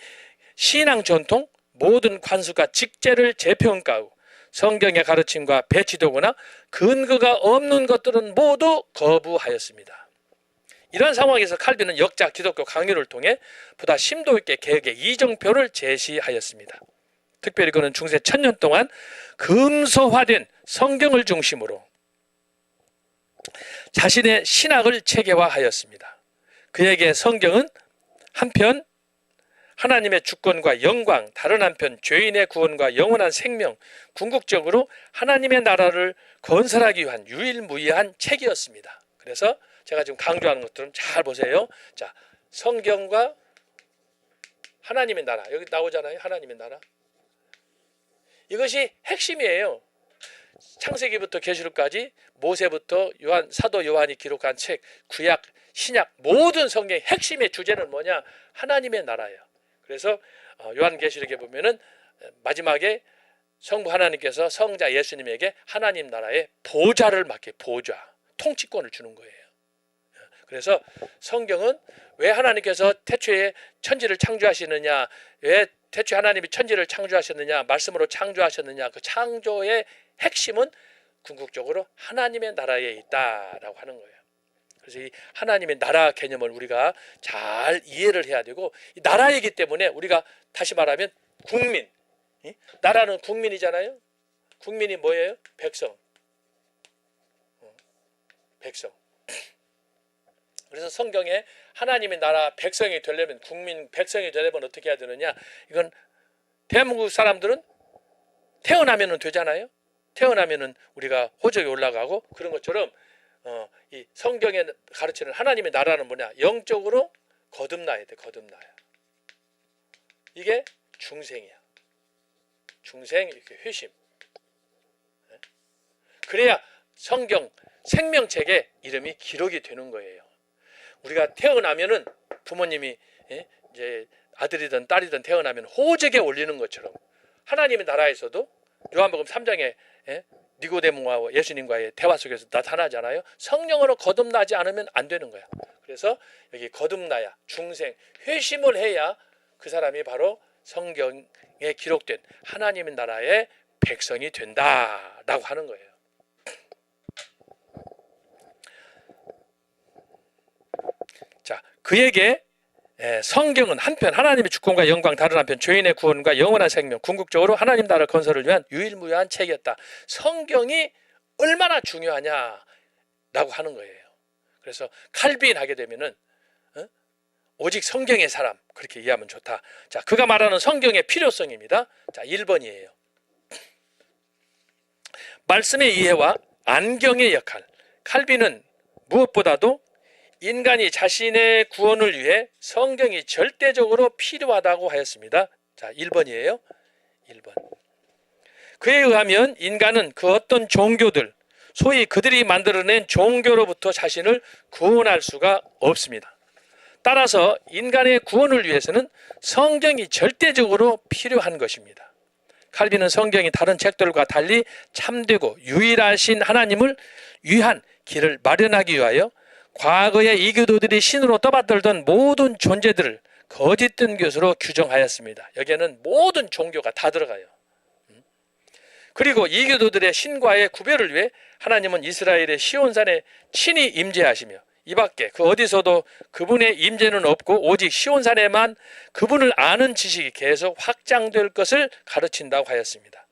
신앙 전통 모든 관습과 직제를 재평가하고 성경의 가르침과 배치되거나 근거가 없는 것들은 모두 거부하였습니다. 이러한 상황에서 칼빈은 역자 기독교 강요를 통해 보다 심도 있게 개혁의 이정표를 제시하였습니다. 특별히 그는 중세 1000년 동안 금서화된 성경을 중심으로 자신의 신학을 체계화하였습니다. 그에게 성경은 한편 하나님의 주권과 영광, 다른 한편 죄인의 구원과 영원한 생명, 궁극적으로 하나님의 나라를 건설하기 위한 유일무이한 책이었습니다. 그래서 제가 지금 강조하는 것들은 잘 보세요. 자, 성경과 하나님의 나라, 여기 나오잖아요. 하나님의 나라. 이것이 핵심이에요. 창세기부터 계시록까지 모세부터 사도 요한이 기록한 책, 구약, 신약 모든 성경의 핵심의 주제는 뭐냐? 하나님의 나라예요. 그래서 요한계시록에 보면은 마지막에 성부 하나님께서 성자 예수님에게 하나님 나라의 보좌를 맡게, 보좌, 통치권을 주는 거예요. 그래서 성경은 왜 하나님께서 태초에 천지를 창조하시느냐, 왜 태초에 하나님이 천지를 창조하셨느냐, 말씀으로 창조하셨느냐, 그 창조의 핵심은 궁극적으로 하나님의 나라에 있다라고 하는 거예요. 그래서 이 하나님의 나라 개념을 우리가 잘 이해를 해야 되고, 이 나라이기 때문에 우리가 다시 말하면 국민, 나라는 국민이잖아요. 국민이 뭐예요? 백성. 백성. 그래서 성경에 하나님의 나라 백성이 되려면, 국민 백성이 되려면 어떻게 해야 되느냐? 이건 대한민국 사람들은 태어나면은 되잖아요. 태어나면은 우리가 호적에 올라가고, 그런 것처럼 이 성경에 가르치는 하나님의 나라는 뭐냐? 영적으로 거듭나야 돼. 거듭나야. 이게 중생이야. 중생, 이렇게 회심. 그래야 성경 생명책에 이름이 기록이 되는 거예요. 우리가 태어나면은 부모님이 이제 아들이든 딸이든 태어나면 호적에 올리는 것처럼 하나님의 나라에서도 요한복음 3장에 니고데모와 예수님과의 대화 속에서 나타나잖아요. 성령으로 거듭나지 않으면 안 되는 거야. 그래서 여기 거듭나야, 중생, 회심을 해야 그 사람이 바로 성경에 기록된 하나님의 나라의 백성이 된다라고 하는 거예요. 자, 그에게 성경은 한편 하나님의 주권과 영광, 다른 한편 죄인의 구원과 영원한 생명, 궁극적으로 하나님 나라 건설을 위한 유일무이한 책이었다. 성경이 얼마나 중요하냐라고 하는 거예요. 그래서 칼빈 하게 되면은 오직 성경의 사람, 그렇게 이해하면 좋다. 자, 그가 말하는 성경의 필요성입니다. 자, 1번이에요. 말씀의 이해와 안경의 역할. 칼빈은 무엇보다도 인간이 자신의 구원을 위해 성경이 절대적으로 필요하다고 하였습니다. 자, 1번이에요. 1번. 그에 의하면 인간은 그 어떤 종교들, 소위 그들이 만들어낸 종교로부터 자신을 구원할 수가 없습니다. 따라서 인간의 구원을 위해서는 성경이 절대적으로 필요한 것입니다. 칼빈은 성경이 다른 책들과 달리 참되고 유일하신 하나님을 위한 길을 마련하기 위하여 과거의 이교도들이 신으로 떠받들던 모든 존재들을 거짓된 것으로 규정하였습니다. 여기에는 모든 종교가 다 들어가요. 그리고 이교도들의 신과의 구별을 위해 하나님은 이스라엘의 시온산에 친히 임재하시며 이 밖에 그 어디서도 그분의 임재는 없고 오직 시온산에만 그분을 아는 지식이 계속 확장될 것을 가르친다고 하였습니다.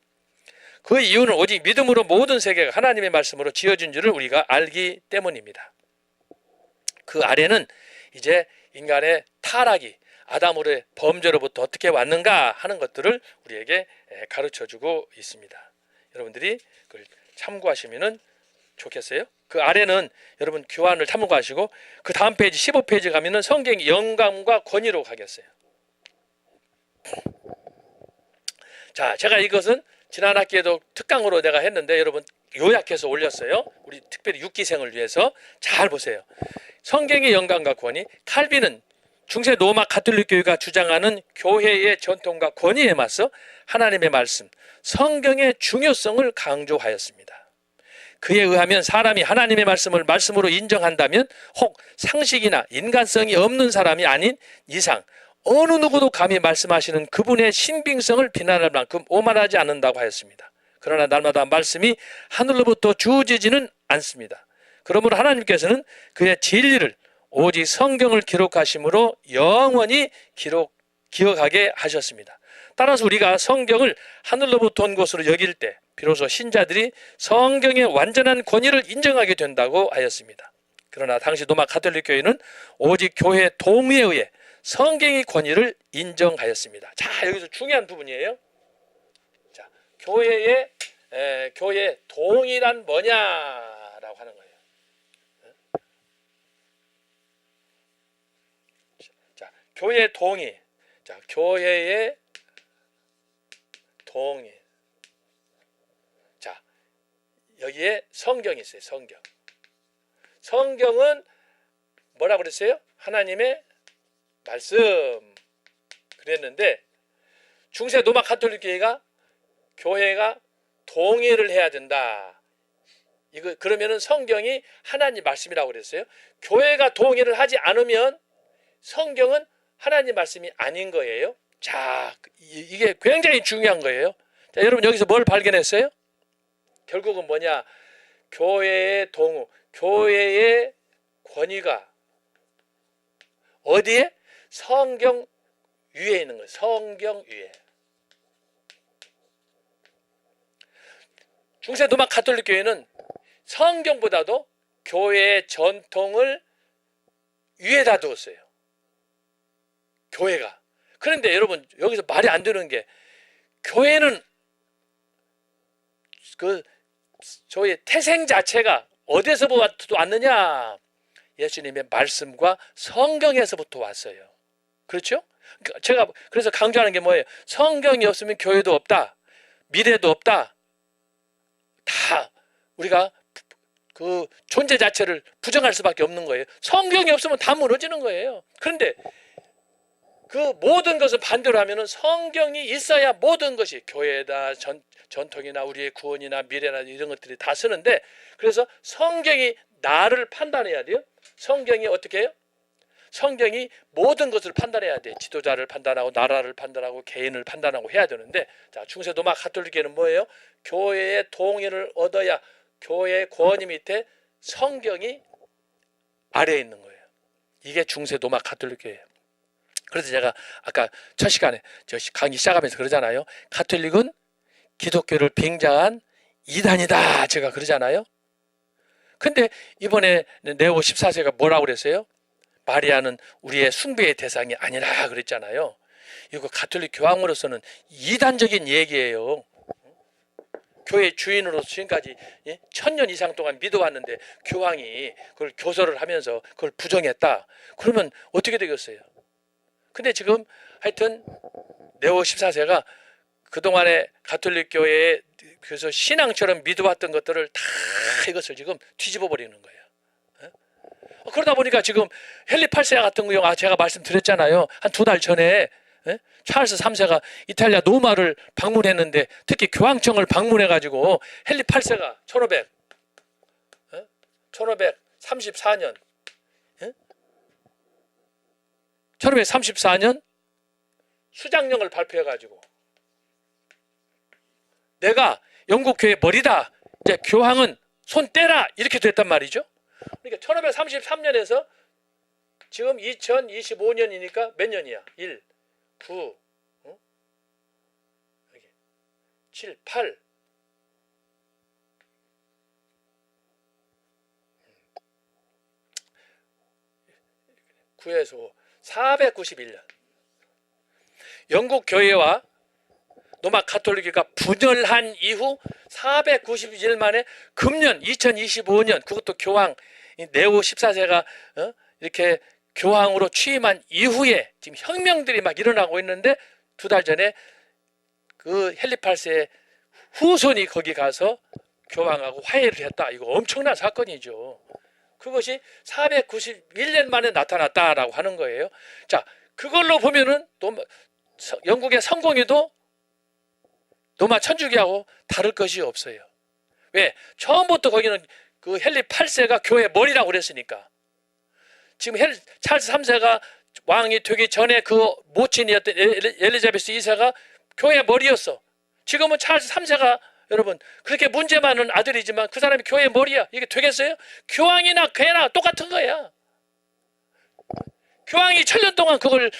그 이유는 오직 믿음으로 모든 세계가 하나님의 말씀으로 지어진 줄을 우리가 알기 때문입니다. 그 아래는 이제 인간의 타락이 아담으로의 범죄로부터 어떻게 왔는가 하는 것들을 우리에게 가르쳐주고 있습니다. 여러분들이 그걸 참고하시면 좋겠어요. 그 아래는 여러분 교환을 참고하시고 그 다음 페이지 15페이지 가면은 성경의 영감과 권위로 가겠어요. 자, 제가 이것은 지난 학기에도 특강으로 내가 했는데 여러분 요약해서 올렸어요. 우리 특별히 6기생을 위해서 잘 보세요. 성경의 영감과 권위, 칼빈은 중세 로마 가톨릭 교회가 주장하는 교회의 전통과 권위에 맞서 하나님의 말씀, 성경의 중요성을 강조하였습니다. 그에 의하면 사람이 하나님의 말씀을 말씀으로 인정한다면 혹 상식이나 인간성이 없는 사람이 아닌 이상 어느 누구도 감히 말씀하시는 그분의 신빙성을 비난할 만큼 오만하지 않는다고 하였습니다. 그러나 날마다 말씀이 하늘로부터 주어지지는 않습니다. 그러므로 하나님께서는 그의 진리를 오직 성경을 기록하심으로 영원히 기억하게 하셨습니다. 따라서 우리가 성경을 하늘로부터 온 것으로 여길 때 비로소 신자들이 성경의 완전한 권위를 인정하게 된다고 하였습니다. 그러나 당시 로마 가톨릭 교회는 오직 교회 동의에 의해 성경의 권위를 인정하였습니다. 자, 여기서 중요한 부분이에요. 자, 교회 동의란 뭐냐라고 하는 거예요. 자, 교회 동의. 자, 교회의 동의. 자, 여기에 성경이 있어요. 성경. 성경은 뭐라 그랬어요? 하나님의 말씀 그랬는데 중세 로마 가톨릭 교회가 동의를 해야 된다. 이거 그러면은 성경이 하나님 말씀이라고 그랬어요. 교회가 동의를 하지 않으면 성경은 하나님 말씀이 아닌 거예요. 자, 이게 굉장히 중요한 거예요. 자, 여러분 여기서 뭘 발견했어요? 결국은 뭐냐? 교회의 동의, 교회의 권위가 어디에? 성경 위에 있는 거예요. 성경 위에. 중세 로마 가톨릭 교회는 성경보다도 교회의 전통을 위에다 두었어요. 교회가. 그런데 여러분 여기서 말이 안 되는 게 교회는 저희 태생 자체가 어디서부터 왔느냐? 예수님의 말씀과 성경에서부터 왔어요. 그렇죠? 제가 그래서 강조하는 게 뭐예요? 성경이 없으면 교회도 없다. 미래도 없다. 다 우리가 그 존재 자체를 부정할 수밖에 없는 거예요. 성경이 없으면 다 무너지는 거예요. 그런데 그 모든 것을 반대로 하면은 성경이 있어야 모든 것이 교회다, 전통이나 우리의 구원이나 미래나 이런 것들이 다 쓰는데 그래서 성경이 나를 판단해야 돼요. 성경이 어떻게 해요? 성경이 모든 것을 판단해야 돼. 지도자를 판단하고 나라를 판단하고 개인을 판단하고 해야 되는데 자, 중세 로마 가톨릭교회는 뭐예요? 교회의 동의를 얻어야 교회의 권위 밑에 성경이 아래에 있는 거예요. 이게 중세 로마 가톨릭교회예요. 그래서 제가 아까 첫 시간에 저 강의 시작하면서 그러잖아요. 가톨릭은 기독교를 빙자한 이단이다. 제가 그러잖아요. 근데 이번에 네오 14세가 뭐라고 그랬어요? 마리아는 우리의 숭배의 대상이 아니라 그랬잖아요. 이거 가톨릭 교황으로서는 이단적인 얘기예요. 교회 주인으로서 지금까지 1000년 이상 동안 믿어왔는데 교황이 그걸 교서를 하면서 그걸 부정했다. 그러면 어떻게 되겠어요? 근데 지금 하여튼 네오 14세가 그동안에 가톨릭 교회에 그래서 신앙처럼 믿어왔던 것들을 다 이것을 지금 뒤집어 버리는 거예요. 그러다 보니까 지금 헨리 8세 같은 경우 제가 말씀드렸잖아요. 한 2달 전에 찰스 3세가 이탈리아 로마를 방문했는데 특히 교황청을 방문해가지고 헨리 8세가 1534년 1534년 수장령을 발표해가지고 내가 영국 교회 머리다. 이제 교황은 손 떼라 이렇게 됐단 말이죠. 그러니까 1533년에서 지금 2025년이니까 몇 년이야? 1, 9, 7, 8. 9에서 5, 491년. 영국 교회와 로마 가톨릭교가 분열한 이후 491년 만에 금년 2025년, 그것도 교황 네오 14세가 이렇게 교황으로 취임한 이후에 지금 혁명들이 막 일어나고 있는데, 2달 전에 그 헨리 8세의 후손이 거기 가서 교황하고 화해를 했다. 이거 엄청난 사건이죠. 그것이 491년 만에 나타났다라고 하는 거예요. 자, 그걸로 보면은 또 영국의 성공회도 로마 천주교하고 다를 것이 없어요. 왜? 처음부터 거기는 그 헨리 8세가 교회 머리라고 그랬으니까. 지금 찰스 3세가 왕이 되기 전에 그 모친이었던 엘리자베스 2세가 교회 머리였어. 지금은 찰스 3세가 여러분 그렇게 문제 많은 아들이지만 그 사람이 교회 머리야. 이게 되겠어요? 교황이나 걔나 똑같은 거야. 교황이 1000년 동안 그걸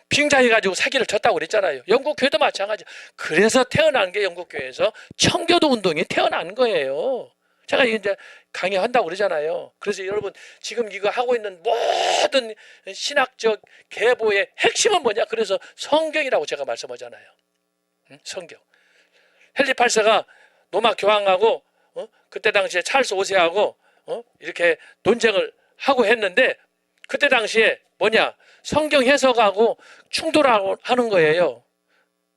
빙자해가지고 사기를 쳤다고 그랬잖아요. 영국 교회도 마찬가지. 그래서 태어난 게 영국 교회에서 청교도 운동이 태어난 거예요. 제가 이제 강의한다고 그러잖아요. 그래서 여러분 지금 이거 하고 있는 모든 신학적 계보의 핵심은 뭐냐? 그래서 성경이라고 제가 말씀하잖아요. 성경. 헨리 8세가 로마 교황하고 그때 당시에 찰스 5세하고 이렇게 논쟁을 하고 했는데, 그때 당시에 뭐냐? 성경 해석하고 충돌하고 하는 거예요.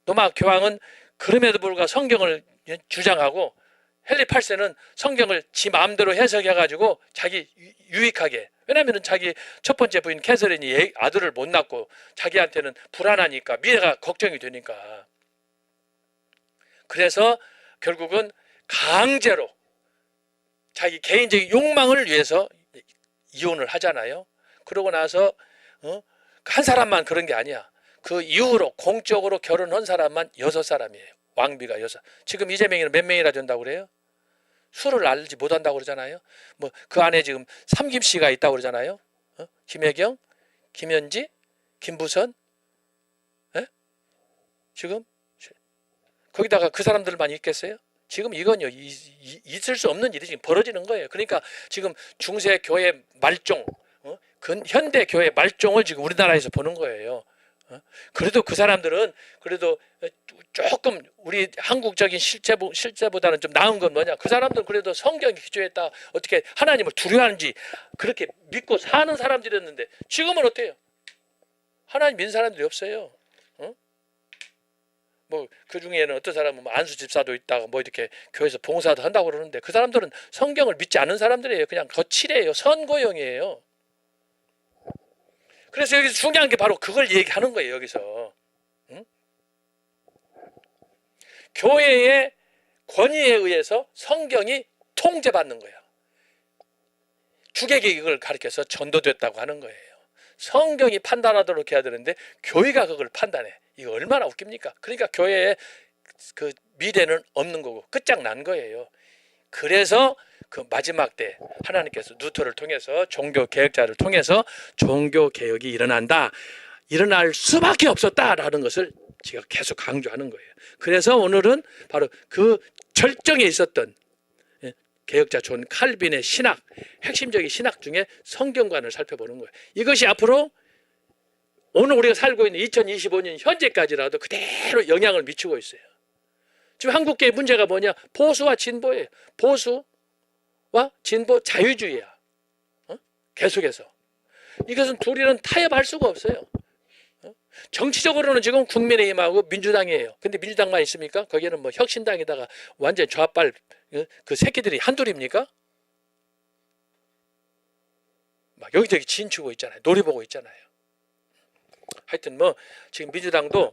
로마 교황은 그럼에도 불구하고 성경을 주장하고, 헨리 8세는 성경을 지 마음대로 해석해가지고 자기 유익하게. 왜냐하면 자기 첫 번째 부인 캐서린이 아들을 못 낳고 자기한테는 불안하니까, 미래가 걱정이 되니까. 그래서 결국은 강제로 자기 개인적인 욕망을 위해서 이혼을 하잖아요. 그러고 나서 한 사람만 그런 게 아니야. 그 이후로 공적으로 결혼한 사람만 6사람이에요. 왕비가 6. 지금 이재명이는 몇 명이나 된다고 그래요? 수를 알지 못한다고 그러잖아요. 뭐 그 안에 지금 삼김씨가 있다고 그러잖아요. 김혜경, 김현지, 김부선, 지금 거기다가 그 사람들만 있겠어요? 지금 이건요, 있을 수 없는 일이 지금 벌어지는 거예요. 그러니까 지금 중세 교회 말종, 현대 교회 말종을 지금 우리나라에서 보는 거예요. 그래도 그 사람들은 그래도 조금 우리 한국적인 실제보다는 좀 나은 건 뭐냐? 그 사람들은 그래도 성경에 기초했다, 어떻게 하나님을 두려워하는지 그렇게 믿고 사는 사람들이었는데, 지금은 어때요? 하나님 믿는 사람들이 없어요. 뭐 그 중에는 어떤 사람은 안수 집사도 있다가 뭐 이렇게 교회에서 봉사도 한다고 그러는데, 그 사람들은 성경을 믿지 않는 사람들이에요. 그냥 거칠이에요. 선고형이에요. 그래서 여기서 중요한 게 바로 그걸 얘기하는 거예요. 여기서 교회의 권위에 의해서 성경이 통제받는 거예요. 주객이 이걸 가리켜서 전도됐다고 하는 거예요. 성경이 판단하도록 해야 되는데 교회가 그걸 판단해. 이거 얼마나 웃깁니까? 그러니까 교회에 그 미래는 없는 거고 끝장난 거예요. 그래서 그 마지막 때 하나님께서 루터를 통해서 종교개혁자를 통해서 종교개혁이 일어날 수밖에 없었다라는 것을 제가 계속 강조하는 거예요. 그래서 오늘은 바로 그 절정에 있었던 개혁자 존 칼빈의 신학, 핵심적인 신학 중에 성경관을 살펴보는 거예요. 이것이 앞으로 오늘 우리가 살고 있는 2025년 현재까지라도 그대로 영향을 미치고 있어요. 지금 한국계의 문제가 뭐냐? 보수와 진보예요. 보수와 진보 자유주의야. 계속해서. 이것은 둘이는 타협할 수가 없어요. 정치적으로는 지금 국민의힘하고 민주당이에요. 근데 민주당만 있습니까? 거기는 뭐 혁신당에다가 완전 좌빨 그 새끼들이 한둘입니까? 막 여기저기 진추고 있잖아요. 노려보고 있잖아요. 하여튼 뭐 지금 민주당도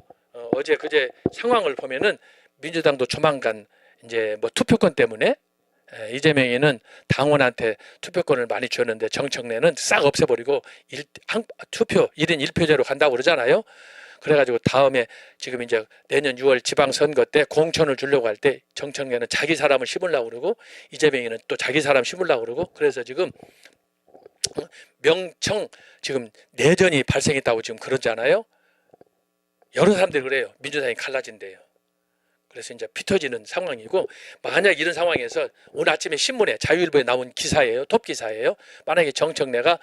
어제 그제 상황을 보면은 민주당도 조만간 이제 뭐 투표권 때문에 이재명이는 당원한테 투표권을 많이 줬는데 정청래는 싹 없애버리고 투표 1인 1표제로 간다고 그러잖아요. 그래가지고 다음에 지금 이제 내년 6월 지방선거 때 공천을 주려고 할 때 정청래는 자기 사람을 심으려고 그러고 이재명이는 또 자기 사람 심으려고 그러고, 그래서 지금 명청 지금 내전이 발생했다고 지금 그러잖아요. 여러 사람들이 그래요. 민주당이 갈라진대요. 그래서 이제 피 터지는 상황이고, 만약 이런 상황에서 오늘 아침에 신문에 자유일보에 나온 기사예요. 톱 기사예요. 만약에 정청래가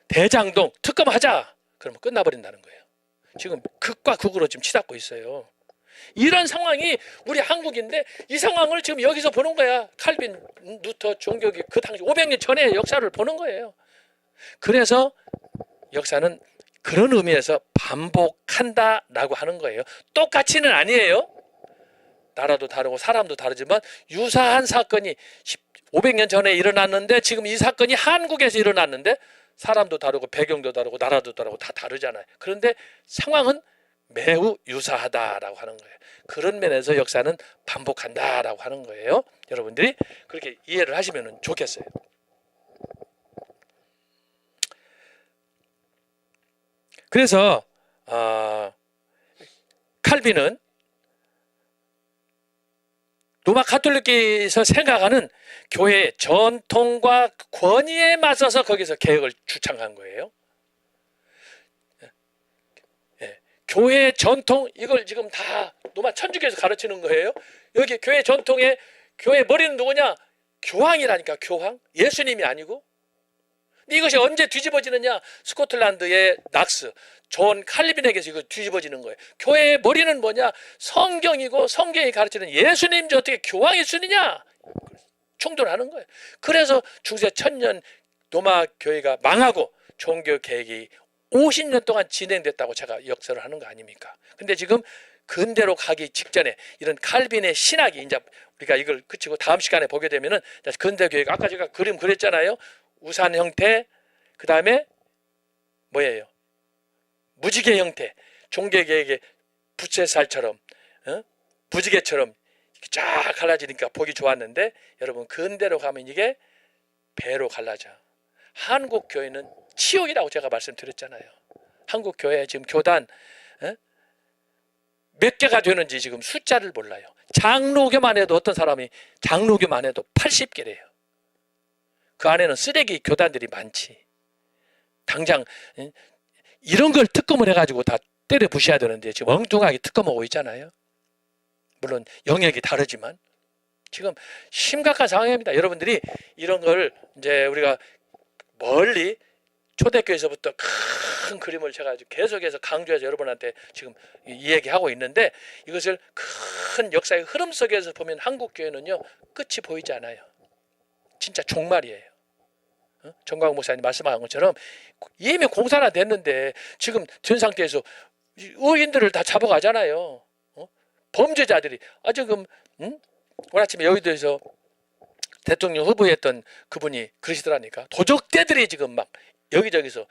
대장동 특검하자 그러면 끝나버린다는 거예요. 지금 극과 극으로 지금 치닫고 있어요. 이런 상황이 우리 한국인데 이 상황을 지금 여기서 보는 거야. 칼빈, 루터, 종교기 그 당시 500년 전의 역사를 보는 거예요. 그래서 역사는 그런 의미에서 반복한다라고 하는 거예요. 똑같이는 아니에요. 나라도 다르고 사람도 다르지만 유사한 사건이 500년 전에 일어났는데 지금 이 사건이 한국에서 일어났는데 사람도 다르고 배경도 다르고 나라도 다르고 다 다르잖아요. 그런데 상황은 매우 유사하다라고 하는 거예요. 그런 면에서 역사는 반복한다라고 하는 거예요. 여러분들이 그렇게 이해를 하시면 좋겠어요. 그래서 칼빈은 로마 가톨릭에서 생각하는 교회의 전통과 권위에 맞서서 거기서 개혁을 주창한 거예요. 교회의 전통, 이걸 지금 다 로마 천주교에서 가르치는 거예요. 여기 교회 전통에 교회 머리는 누구냐? 교황이라니까. 교황, 예수님이 아니고. 근데 이것이 언제 뒤집어지느냐? 스코틀랜드의 낙스 존 칼빈에게서 이거 뒤집어지는 거예요. 교회의 머리는 뭐냐? 성경이고 성경이 가르치는 예수님인지 어떻게 교황일 수 있느냐? 충돌하는 거예요. 그래서 중세 천년 로마 교회가 망하고 종교 개혁이 50년 동안 진행됐다고 제가 역설을 하는 거 아닙니까? 근데 지금 근대로 가기 직전에 이런 칼빈의 신학이, 이제 우리가 이걸 그치고 다음 시간에 보게 되면은 근대 교회가 아까 제가 그림 그렸잖아요. 우산 형태, 그 다음에 뭐예요? 무지개 형태, 종교개혁의 부채살처럼, 부지개처럼 쫙 갈라지니까 보기 좋았는데, 여러분 근대로 가면 이게 배로 갈라져. 한국 교회는 치욕이라고 제가 말씀드렸잖아요. 한국 교회 지금 교단 몇 개가 되는지 지금 숫자를 몰라요. 장로교만 해도 어떤 사람이 장로교만 해도 80개래요. 그 안에는 쓰레기 교단들이 많지. 당장 이런 걸 특검을 해가지고 다 때려 부셔야 되는데 지금 엉뚱하게 특검하고 있잖아요. 물론 영역이 다르지만 지금 심각한 상황입니다. 여러분들이 이런 걸 이제 우리가 멀리 초대교회에서부터 큰 그림을 제가 계속해서 강조해서 여러분한테 지금 이야기하고 있는데, 이것을 큰 역사의 흐름 속에서 보면 한국 교회는요 끝이 보이지 않아요. 진짜 종말이에요. 정광훈 목사님 말씀하신 것처럼 이미 공사나 됐는데 지금 된 상태에서 의인들을 다 잡아가잖아요. 범죄자들이 지금 오늘 아침에 여의도에서 대통령 후보였던 그분이 그러시더라니까. 도적대들이 지금 막 여기저기서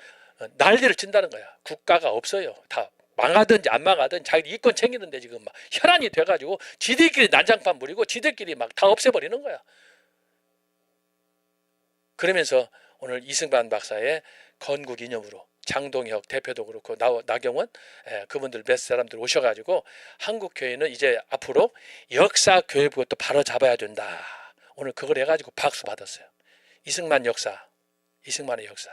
난리를 친다는 거야. 국가가 없어요. 다 망하든지 안 망하든 자기 이권 챙기는데 지금 막 혈안이 돼가지고 지들끼리 난장판 부리고 지들끼리 막 다 없애버리는 거야. 그러면서 오늘 이승만 박사의 건국 기념으로 장동혁 대표도 그렇고 나경원 그분들 몇 사람들 오셔가지고 한국 교회는 이제 앞으로 역사 교회부터 바로 잡아야 된다. 오늘 그걸 해가지고 박수 받았어요. 이승만 역사, 이승만의 역사.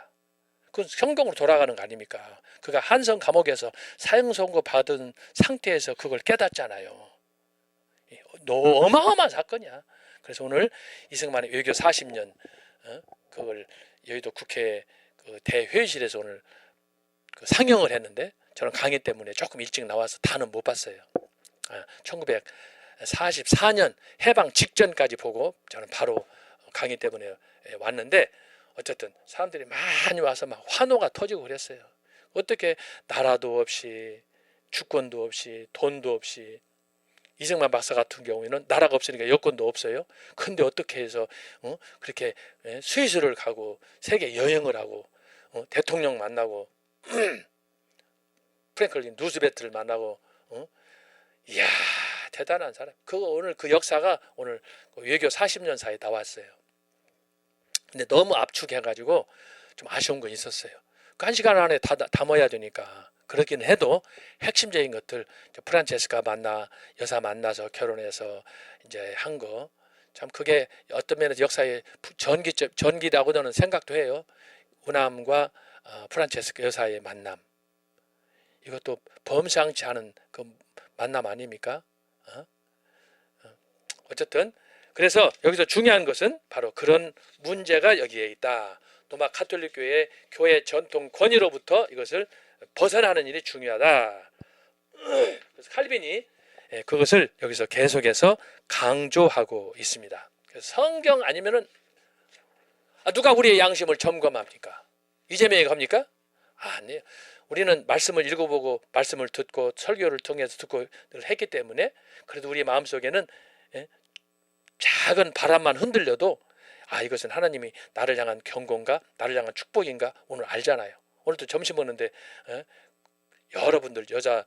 그건 성경으로 돌아가는 거 아닙니까? 그가 한성 감옥에서 사형 선고 받은 상태에서 그걸 깨닫잖아요. 어마어마한 사건이야. 그래서 오늘 이승만의 외교 40년 그걸 여의도 국회 그 대회의실에서 오늘 그 상영을 했는데, 저는 강의 때문에 조금 일찍 나와서 다는 못 봤어요. 1944년 해방 직전까지 보고 저는 바로 강의 때문에 왔는데, 어쨌든 사람들이 많이 와서 막 환호가 터지고 그랬어요. 어떻게 나라도 없이 주권도 없이 돈도 없이, 이승만 박사 같은 경우에는 나라가 없으니까 여권도 없어요. 근데 어떻게 해서 그렇게 스위스를 가고 세계 여행을 하고 대통령 만나고 프랭클린 루즈벨트를 만나고 이야 대단한 사람. 그거 오늘 그 역사가 오늘 외교 40년사에 나왔어요. 근데 너무 압축해가지고 좀 아쉬운 건 있었어요. 그 1시간 안에 다 담아야 되니까. 그렇긴 해도 핵심적인 것들, 프란체스카 여사 만나서 결혼해서 이제 한 거, 참 그게 어떤 면에서 역사의 전기라고 저는 생각도 해요. 우남과 프란체스카 여사의 만남, 이것도 범상치 않은 그 만남 아닙니까? 어쨌든 그래서 여기서 중요한 것은 바로 그런 문제가 여기에 있다. 로마 가톨릭 교회 전통 권위로부터 이것을 벗어나는 일이 중요하다. 그래서 칼빈이 그것을 여기서 계속해서 강조하고 있습니다. 성경 아니면은 누가 우리의 양심을 점검합니까? 이재명이 합니까? 아니에요. 우리는 말씀을 읽어보고 말씀을 듣고 설교를 통해서 듣고 했기 때문에 그래도 우리 마음속에는 작은 바람만 흔들려도 이것은 하나님이 나를 향한 경고인가 나를 향한 축복인가 오늘 알잖아요. 오늘도 점심 먹는데 여러분들 여자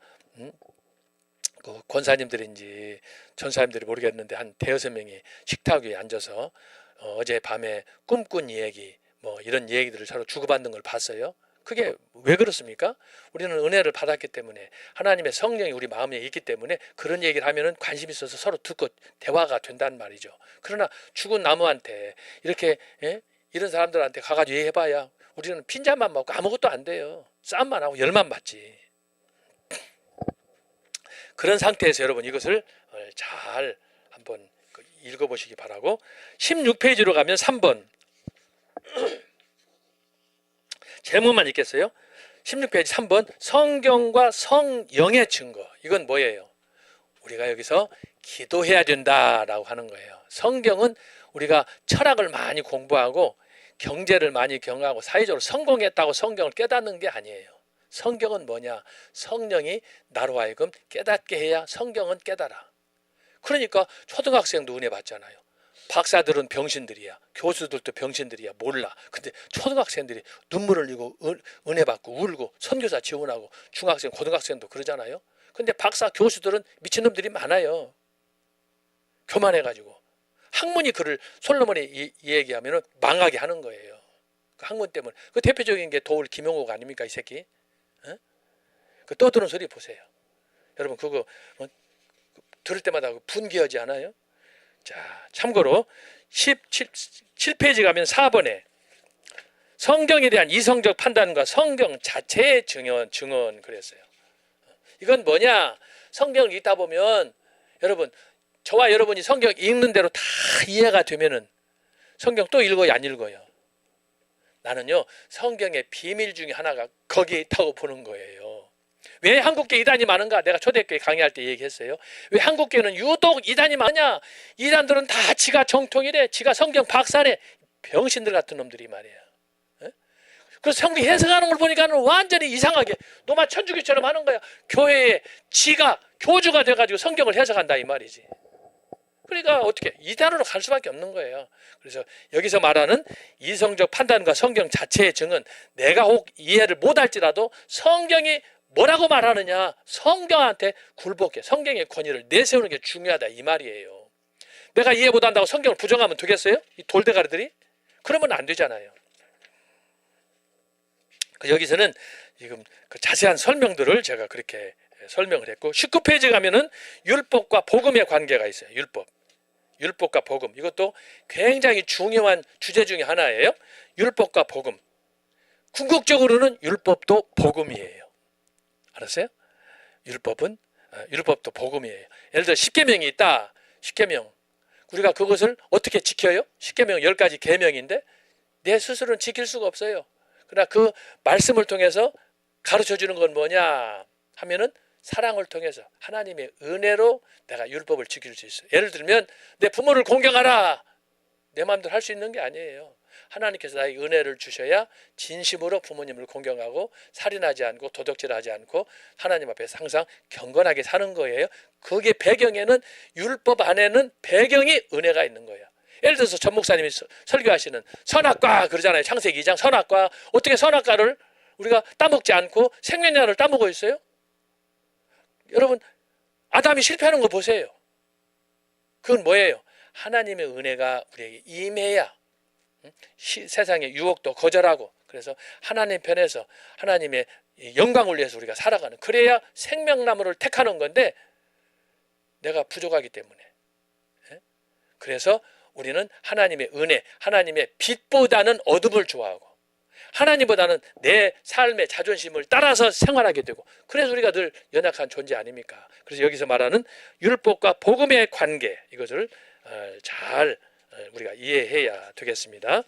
그 권사님들인지 전사님들이 모르겠는데 한 대여섯 명이 식탁 위에 앉아서 어젯밤에 꿈꾼 이야기 뭐 이런 얘기들을 서로 주고받는 걸 봤어요. 그게 왜 그렇습니까? 우리는 은혜를 받았기 때문에 하나님의 성령이 우리 마음에 있기 때문에 그런 얘기를 하면은 관심 있어서 서로 듣고 대화가 된다는 말이죠. 그러나 죽은 나무한테 이렇게 이런 사람들한테 가가지고 얘기해봐야 우리는 핀잔만 먹고 아무것도 안 돼요. 싸움만 하고 열만 받지. 그런 상태에서 여러분 이것을 잘 한번 읽어보시기 바라고 16페이지로 가면 3번 제목만 읽겠어요. 16페이지 3번 성경과 성령의 증거. 이건 뭐예요? 우리가 여기서 기도해야 된다라고 하는 거예요. 성경은 우리가 철학을 많이 공부하고 경제를 많이 경하고 사회적으로 성공했다고 성경을 깨닫는 게 아니에요. 성경은 뭐냐? 성령이 나로 하여금 깨닫게 해야 성경은 깨달아. 그러니까 초등학생도 은혜 받잖아요. 박사들은 병신들이야. 교수들도 병신들이야. 몰라. 근데 초등학생들이 눈물을 흘리고 은혜 받고 울고 선교사 지원하고 중학생, 고등학생도 그러잖아요. 근데 박사, 교수들은 미친놈들이 많아요. 교만해가지고. 학문이 그를 솔로몬이 이 얘기하면 망하게 하는 거예요. 그 학문 때문에. 그 대표적인 게 도울 김용옥 아닙니까? 이 새끼. 그 떠드는 소리 보세요. 여러분 그거 들을 때마다 분개하지 않아요? 자, 참고로 17페이지 가면 4번에 성경에 대한 이성적 판단과 성경 자체의 증언 그랬어요. 이건 뭐냐? 성경을 읽다 보면 여러분 저와 여러분이 성경 읽는 대로 다 이해가 되면은 성경 또 읽어요, 안 읽어요? 나는요 성경의 비밀 중에 하나가 거기에 있다고 보는 거예요. 왜 한국교회 이단이 많은가? 내가 초대교회 강의할 때 얘기했어요. 왜 한국교회는 유독 이단이 많냐? 이단들은 다 지가 정통이래. 지가 성경 박사래. 병신들 같은 놈들이 말이야. 그래서 성경 해석하는 걸 보니까 완전히 이상하게 노마 천주교처럼 하는 거야. 교회에 지가 교주가 돼가지고 성경을 해석한다 이 말이지. 그러니까 어떻게 이단으로 갈 수밖에 없는 거예요. 그래서 여기서 말하는 이성적 판단과 성경 자체의 증은 내가 혹 이해를 못할지라도 성경이 뭐라고 말하느냐? 성경한테 굴복해. 성경의 권위를 내세우는 게 중요하다 이 말이에요. 내가 이해 못한다고 성경을 부정하면 되겠어요? 이 돌대가리들이? 그러면 안 되잖아요. 여기서는 지금 그 자세한 설명들을 제가 그렇게 설명을 했고 19페이지 가면은 율법과 복음의 관계가 있어요. 율법과 복음. 이것도 굉장히 중요한 주제 중에 하나예요. 율법과 복음. 궁극적으로는 율법도 복음이에요. 알았어요? 율법도 복음이에요. 예를 들어 10계명이 있다. 10계명. 우리가 그것을 어떻게 지켜요? 10계명 10가지 계명인데 내 스스로는 지킬 수가 없어요. 그러나 그 말씀을 통해서 가르쳐 주는 건 뭐냐 하면은 사랑을 통해서 하나님의 은혜로 내가 율법을 지킬 수 있어요. 예를 들면 내 부모를 공경하라. 내 마음대로 할 수 있는 게 아니에요. 하나님께서 나의 은혜를 주셔야 진심으로 부모님을 공경하고 살인하지 않고 도둑질하지 않고 하나님 앞에서 항상 경건하게 사는 거예요. 그게 배경에는 율법 안에는 배경이 은혜가 있는 거예요. 예를 들어서 전 목사님이 설교하시는 선악과 그러잖아요. 창세기 2장 선악과. 어떻게 선악과를 우리가 따먹지 않고 생명나를 따먹고 있어요? 여러분 아담이 실패하는 거 보세요. 그건 뭐예요? 하나님의 은혜가 우리에게 임해야 세상의 유혹도 거절하고 그래서 하나님 편에서 하나님의 영광을 위해서 우리가 살아가는 그래야 생명나무를 택하는 건데 내가 부족하기 때문에 그래서 우리는 하나님의 은혜 하나님의 빛보다는 어둠을 좋아하고 하나님보다는 내 삶의 자존심을 따라서 생활하게 되고, 그래서 우리가 늘 연약한 존재 아닙니까? 그래서 여기서 말하는 율법과 복음의 관계, 이것을 잘 우리가 이해해야 되겠습니다.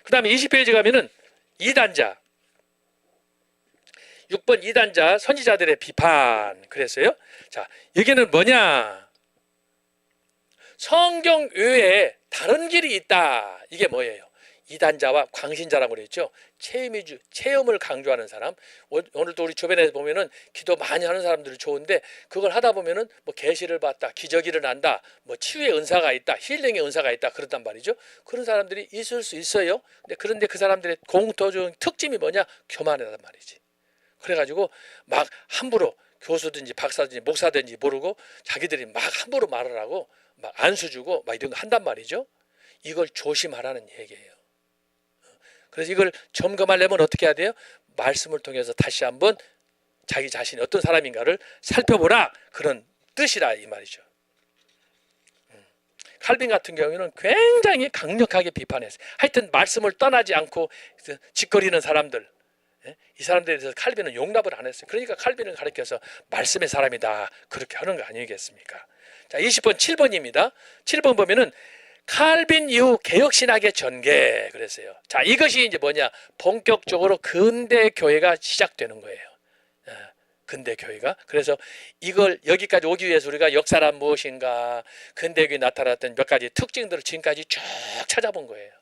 그 다음에 20페이지 가면은 2단자 6번 2단자 선지자들의 비판 그랬어요. 자, 여기는 뭐냐? 성경 외에 다른 길이 있다. 이게 뭐예요? 2단자와 광신자라고 그랬죠. 체험을 강조하는 사람. 오늘도 우리 주변에 보면은 기도 많이 하는 사람들이 좋은데, 그걸 하다 보면은 뭐 계시를 봤다, 기적이 일어난다, 뭐 치유의 은사가 있다, 힐링의 은사가 있다, 그렇단 말이죠. 그런 사람들이 있을 수 있어요. 그런데 그 사람들의 공통적인 특징이 뭐냐? 교만하단 말이지. 그래가지고 막 함부로 교수든지 박사든지 목사든지 모르고 자기들이 막 함부로 말을 하고 막 안수 주고 막 이런 거 한단 말이죠. 이걸 조심하라는 얘기예요. 그래서 이걸 점검하려면 어떻게 해야 돼요? 말씀을 통해서 다시 한번 자기 자신이 어떤 사람인가를 살펴보라, 그런 뜻이라 이 말이죠. 칼빈 같은 경우에는 굉장히 강력하게 비판했어요. 하여튼 말씀을 떠나지 않고 짓거리는 사람들, 이 사람들에 대해서 칼빈은 용납을 안 했어요. 그러니까 칼빈을 가르쳐서 말씀의 사람이다, 그렇게 하는 거 아니겠습니까? 자, 20번 7번입니다. 7번 보면은 칼빈 이후 개혁신학의 전개 그랬어요. 자, 이것이 이제 뭐냐? 본격적으로 근대 교회가 시작되는 거예요. 근대 교회가. 그래서 이걸 여기까지 오기 위해서 우리가 역사란 무엇인가, 근대 교회에 나타났던 몇 가지 특징들을 지금까지 쭉 찾아본 거예요.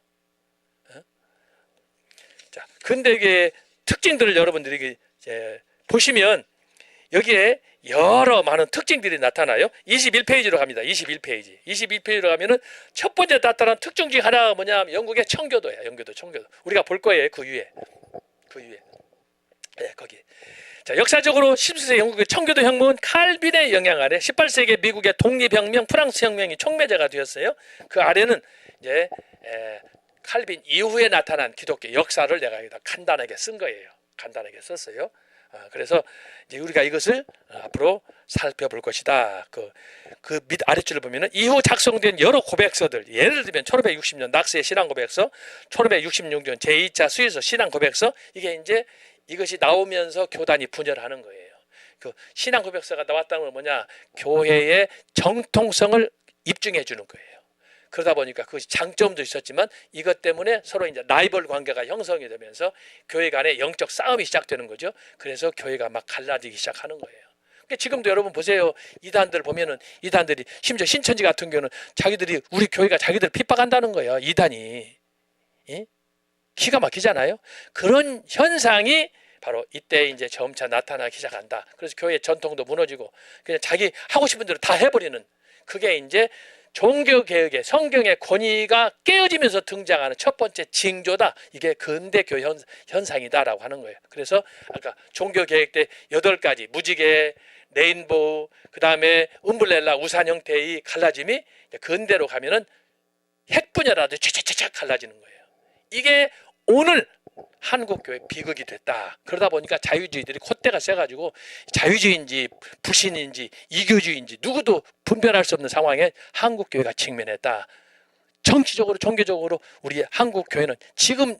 자, 근대 교회의 특징들을 여러분들이 이제 보시면 여기에 여러 많은 특징들이 나타나요. 21페이지로 갑니다. 21페이지. 21페이지로 가면은 첫 번째 나타난 특징 중 하나가 뭐냐면 영국의 청교도야. 청교도. 우리가 볼 거예요. 그 위에. 네, 거기. 자, 역사적으로 17세기 영국의 청교도 혁명은 칼빈의 영향 아래 18세기 미국의 독립혁명, 프랑스 혁명이 촉매제가 되었어요. 그 아래는 이제 칼빈 이후에 나타난 기독교 역사를 내가 여기다 간단하게 쓴 거예요. 간단하게 썼어요. 그래서 이제 우리가 이것을 앞으로 살펴볼 것이다. 그 밑 아랫줄을 보면은 이후 작성된 여러 고백서들, 예를 들면 1560년 낙스의 신앙 고백서, 1566년 제2차 수의서 신앙 고백서, 이게 이제 이것이 나오면서 교단이 분열하는 거예요. 그 신앙 고백서가 나왔다는 건 뭐냐? 교회의 정통성을 입증해 주는 거예요. 그러다 보니까 그것이 장점도 있었지만 이것 때문에 서로 이제 라이벌 관계가 형성이 되면서 교회 간의 영적 싸움이 시작되는 거죠. 그래서 교회가 막 갈라지기 시작하는 거예요. 그러니까 지금도 여러분 보세요. 이단들 보면은 이단들이 심지어 신천지 같은 경우는 자기들이 우리 교회가 자기들 핍박한다는 거예요. 이단이. 기가 막히잖아요. 그런 현상이 바로 이때 이제 점차 나타나기 시작한다. 그래서 교회의 전통도 무너지고 그냥 자기 하고 싶은 대로 다 해버리는, 그게 이제 종교개혁의 성경의 권위가 깨어지면서 등장하는 첫 번째 징조다. 이게 근대교 현상이다라고 하는 거예요. 그래서 아까 종교개혁 때 8가지 무지개, 레인보우, 그 다음에 음블렐라 우산 형태의 갈라짐이 근대로 가면은 핵분열하듯 촤촤촤 갈라지는 거예요. 이게 오늘 한국교회 비극이 됐다. 그러다 보니까 자유주의들이 콧대가 세가지고 자유주의인지 불신인지 이교주의인지 누구도 분별할 수 없는 상황에 한국교회가 직면했다. 정치적으로 종교적으로 우리 한국교회는 지금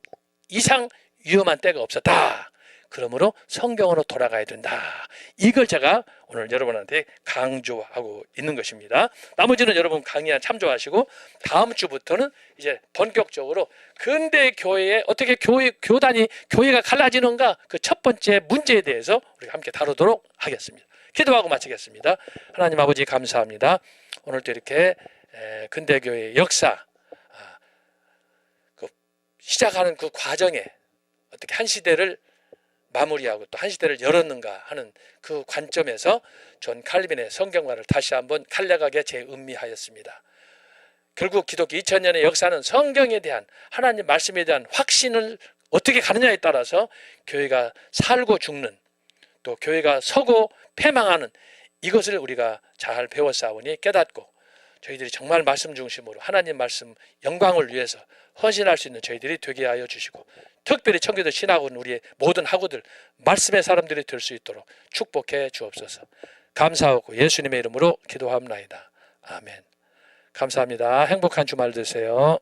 이상 위험한 때가 없었다. 그러므로 성경으로 돌아가야 된다. 이걸 제가 오늘 여러분한테 강조하고 있는 것입니다. 나머지는 여러분 강의 참조하시고 다음 주부터는 이제 본격적으로 근대 교회에 어떻게 교회가 갈라지는가, 그 첫 번째 문제에 대해서 우리가 함께 다루도록 하겠습니다. 기도하고 마치겠습니다. 하나님 아버지 감사합니다. 오늘도 이렇게 근대 교회의 역사 시작하는 그 과정에 어떻게 한 시대를 마무리하고 또 한 시대를 열었는가 하는 그 관점에서 존 칼빈의 성경과를 다시 한번 간략하게 재음미하였습니다. 결국 기독교 2000년의 역사는 성경에 대한, 하나님 말씀에 대한 확신을 어떻게 가느냐에 따라서 교회가 살고 죽는, 또 교회가 서고 패망하는, 이것을 우리가 잘 배웠사오니 깨닫고 저희들이 정말 말씀 중심으로 하나님 말씀 영광을 위해서 헌신할 수 있는 저희들이 되게 하여 주시고, 특별히 청교도 신학원 우리의 모든 학우들 말씀의 사람들이 될 수 있도록 축복해 주옵소서. 감사하고 예수님의 이름으로 기도합나이다. 아멘. 감사합니다. 행복한 주말 되세요.